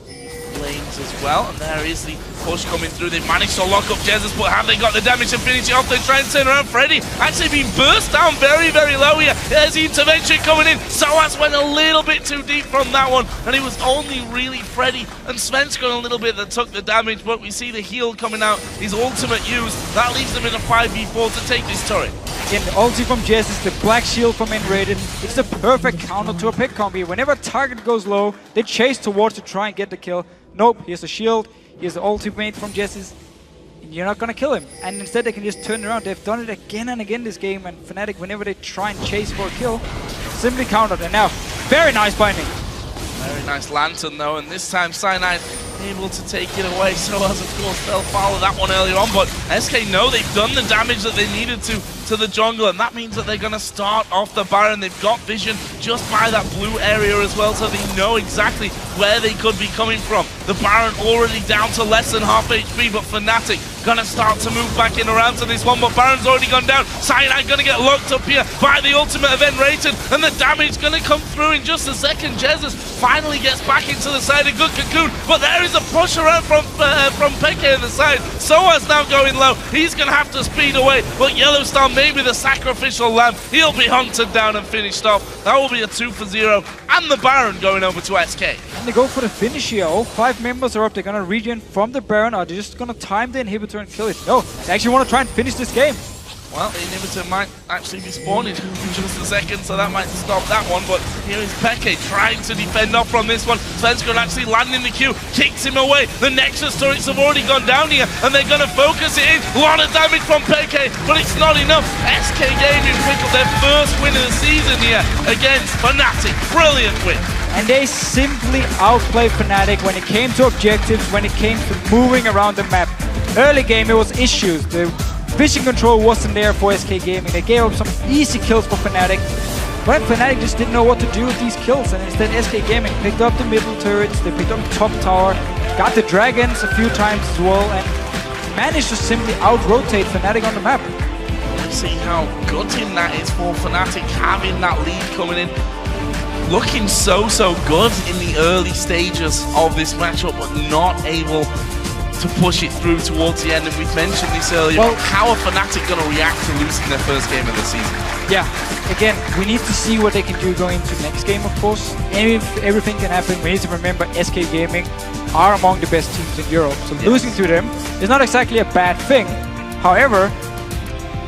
Speaker 8: lanes as well, and there is the push coming through. They've managed to lock up Jesus, but have they got the damage to finish it off? They try and turn around. Freddy actually being burst down very, very low here. There's the intervention coming in. Soaz went a little bit too deep from that one, and it was only really Freddy and Svenska a little bit that took the damage, but we see the heal coming out, his ultimate use. That leaves them in a 5v4 to take this turret.
Speaker 9: Again, the ulti from Jess is the black shield from N-Rated. It's the perfect counter to a pick combi. Whenever a target goes low, they chase towards to try and get the kill. Nope, here's the shield, here's the ultimate from Jesse's. You're not gonna kill him. And instead they can just turn around. They've done it again and again this game, and Fnatic, whenever they try and chase for a kill, simply countered. And now, very nice binding.
Speaker 8: Very nice lantern though, and this time Cyanide able to take it away. Soaz of course fell foul of that one earlier on, but SK know they've done the damage that they needed to the jungle, and that means that they're going to start off the Baron. They've got vision just by that blue area as well, so they know exactly where they could be coming from. The Baron already down to less than half HP, but Fnatic gonna start to move back in around to this one, but Baron's already gone down. Cyanide gonna get locked up here by the ultimate event rated, and the damage gonna come through in just a second. Jesus finally gets back into the side of Good Cocoon, but there is a push around from Peke on the side. Soaz now going low. He's gonna have to speed away, but Yellowstar maybe the sacrificial lamb. He'll be hunted down and finished off. That will be a 2 for 0, and the Baron going over to SK.
Speaker 9: And they go for the finish here. All 5 members are up. They're gonna regen from the Baron. Are they just gonna time the inhibitor and kill it? No, they actually want to try and finish this game.
Speaker 8: Well, the inhibitor might actually be spawning in just a second, so that might stop that one. But here is Peke trying to defend off from this one. Svenska actually landing the Q, kicks him away. The Nexus turrets have already gone down here, and they're going to focus it in. A lot of damage from Peke, but it's not enough. SK Gaming pick up their first win of the season here against Fnatic. Brilliant win.
Speaker 9: And they simply outplayed Fnatic when it came to objectives, when it came to moving around the map. Early game, it was issues. The vision control wasn't there for SK Gaming. They gave up some easy kills for Fnatic, but Fnatic just didn't know what to do with these kills, and instead SK Gaming picked up the middle turrets, they picked up the top tower, got the dragons a few times as well, and managed to simply out-rotate Fnatic on the map.
Speaker 8: Let's see how gutting that is for Fnatic, having that lead coming in. Looking so good in the early stages of this matchup, but not able to push it through towards the end. And we've mentioned this earlier, well, how are Fnatic going to react to losing their first game of the season?
Speaker 9: Yeah, again, we need to see what they can do going into next game, of course. Everything can happen. We need to remember SK Gaming are among the best teams in Europe, so losing to them is not exactly a bad thing. However,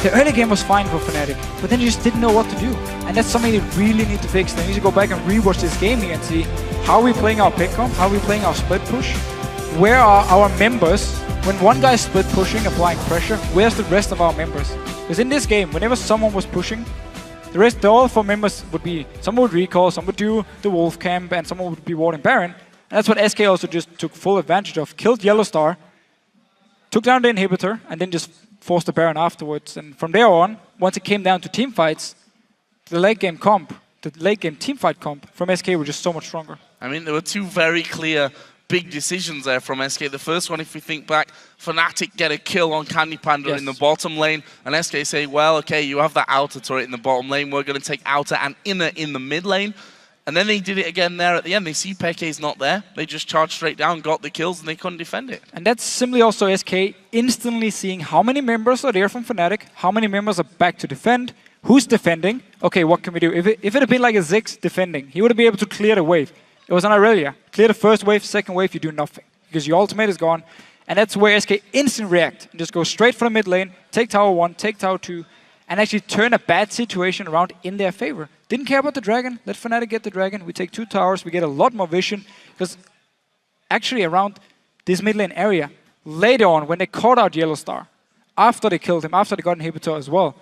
Speaker 9: the early game was fine for Fnatic, but then you just didn't know what to do. And that's something they really need to fix. They need to go back and rewatch this game here and see how are we playing our pick comp, how are we playing our split push, where are our members? When one guy is split pushing, applying pressure, where's the rest of our members? Because in this game, whenever someone was pushing, The rest, all 4 members would be, some would recall, some would do the Wolf Camp, and someone would be warding Baron. And that's what SK also just took full advantage of. Killed Yellow Star, took down the inhibitor, and then just forced the Baron afterwards. And from there on, once it came down to team fights, the late game team fight comp from SK were just so much stronger.
Speaker 8: I mean, there were 2 very clear big decisions there from SK. The first one, if we think back, Fnatic get a kill on Candy Panda in the bottom lane, and SK say, well, okay, you have that outer turret in the bottom lane, we're going to take outer and inner in the mid lane. And then they did it again there at the end. They see Peke's not there. They just charged straight down, got the kills, and they couldn't defend it.
Speaker 9: And that's simply also SK instantly seeing how many members are there from Fnatic, how many members are back to defend, who's defending. Okay, what can we do? If it had been like a Ziggs defending, he would be able to clear the wave. It was on Irelia. Clear the first wave, second wave, you do nothing. Because your ultimate is gone. And that's where SK instant react. And just go straight for the mid lane, take tower 1, take tower 2, and actually turn a bad situation around in their favor. Didn't care about the dragon. Let Fnatic get the dragon. We take 2 towers. We get a lot more vision. Because actually around this mid lane area, later on, when they caught out Yellow Star, after they killed him, after they got inhibitor as well,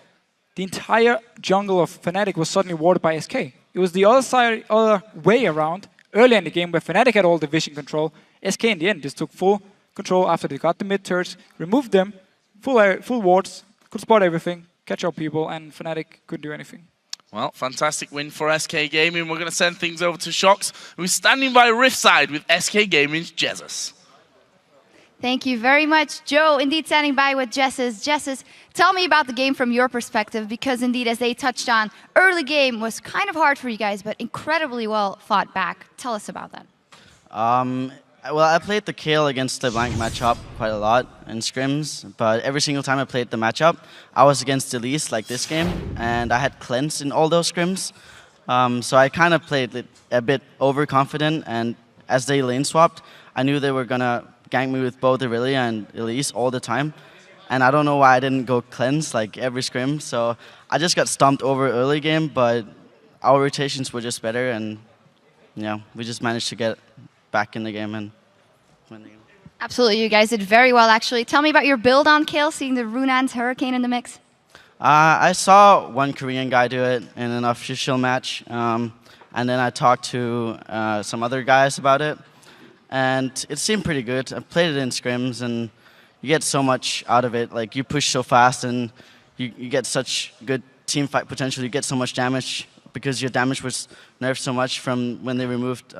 Speaker 9: the entire jungle of Fnatic was suddenly warded by SK. It was the other way around, earlier in the game, where Fnatic had all the vision control. SK in the end just took full control after they got the mid turrets, removed them, full wards, could spot everything, catch out people, and Fnatic couldn't do anything.
Speaker 8: Well, fantastic win for SK Gaming. We're going to send things over to Shox, who's standing by Riftside with SK Gaming's Jesus.
Speaker 12: Thank you very much, Joe. Indeed, standing by with Jesus. Jesus, tell me about the game from your perspective, because indeed, as they touched on, early game was kind of hard for you guys, but incredibly well fought back. Tell us about that.
Speaker 11: Well, I played the Kayle against the Blank matchup quite a lot in scrims, but every single time I played the matchup, I was against Elise like this game, and I had cleanse in all those scrims. So I kind of played it a bit overconfident, and as they lane swapped, I knew they were going to gank me with both Irelia and Elise all the time. And I don't know why I didn't go cleanse like every scrim, so I just got stomped over early game, but our rotations were just better, and we just managed to get back in the game and win the game.
Speaker 12: Absolutely, you guys did very well, actually. Tell me about your build on Kayle, seeing the Runan's Hurricane in the mix.
Speaker 11: I saw one Korean guy do it in an official match, and then I talked to some other guys about it, and it seemed pretty good. I played it in scrims, and you get so much out of it. Like, you push so fast, and you get such good team fight potential. You get so much damage because your damage was nerfed so much from when they removed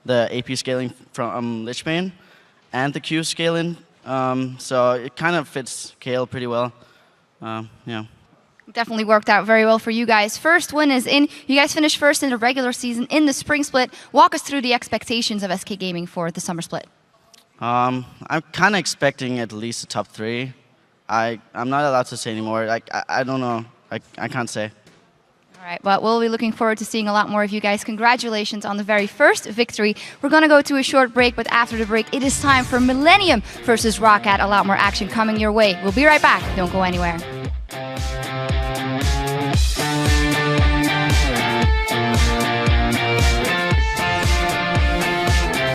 Speaker 11: the AP scaling from Lich Bane and the Q scaling. So it kind of fits Kayle pretty well.
Speaker 12: Definitely worked out very well for you guys. First win is in. You guys finished first in the regular season in the spring split. Walk us through the expectations of SK Gaming for the summer split.
Speaker 11: I'm kind of expecting at least a top 3. I'm not allowed to say anymore. I don't know. I can't say.
Speaker 12: All right, but we'll be looking forward to seeing a lot more of you guys. Congratulations on the very first victory. We're going to go to a short break, but after the break, it is time for Millennium versus Roccat. A lot more action coming your way. We'll be right back. Don't go anywhere.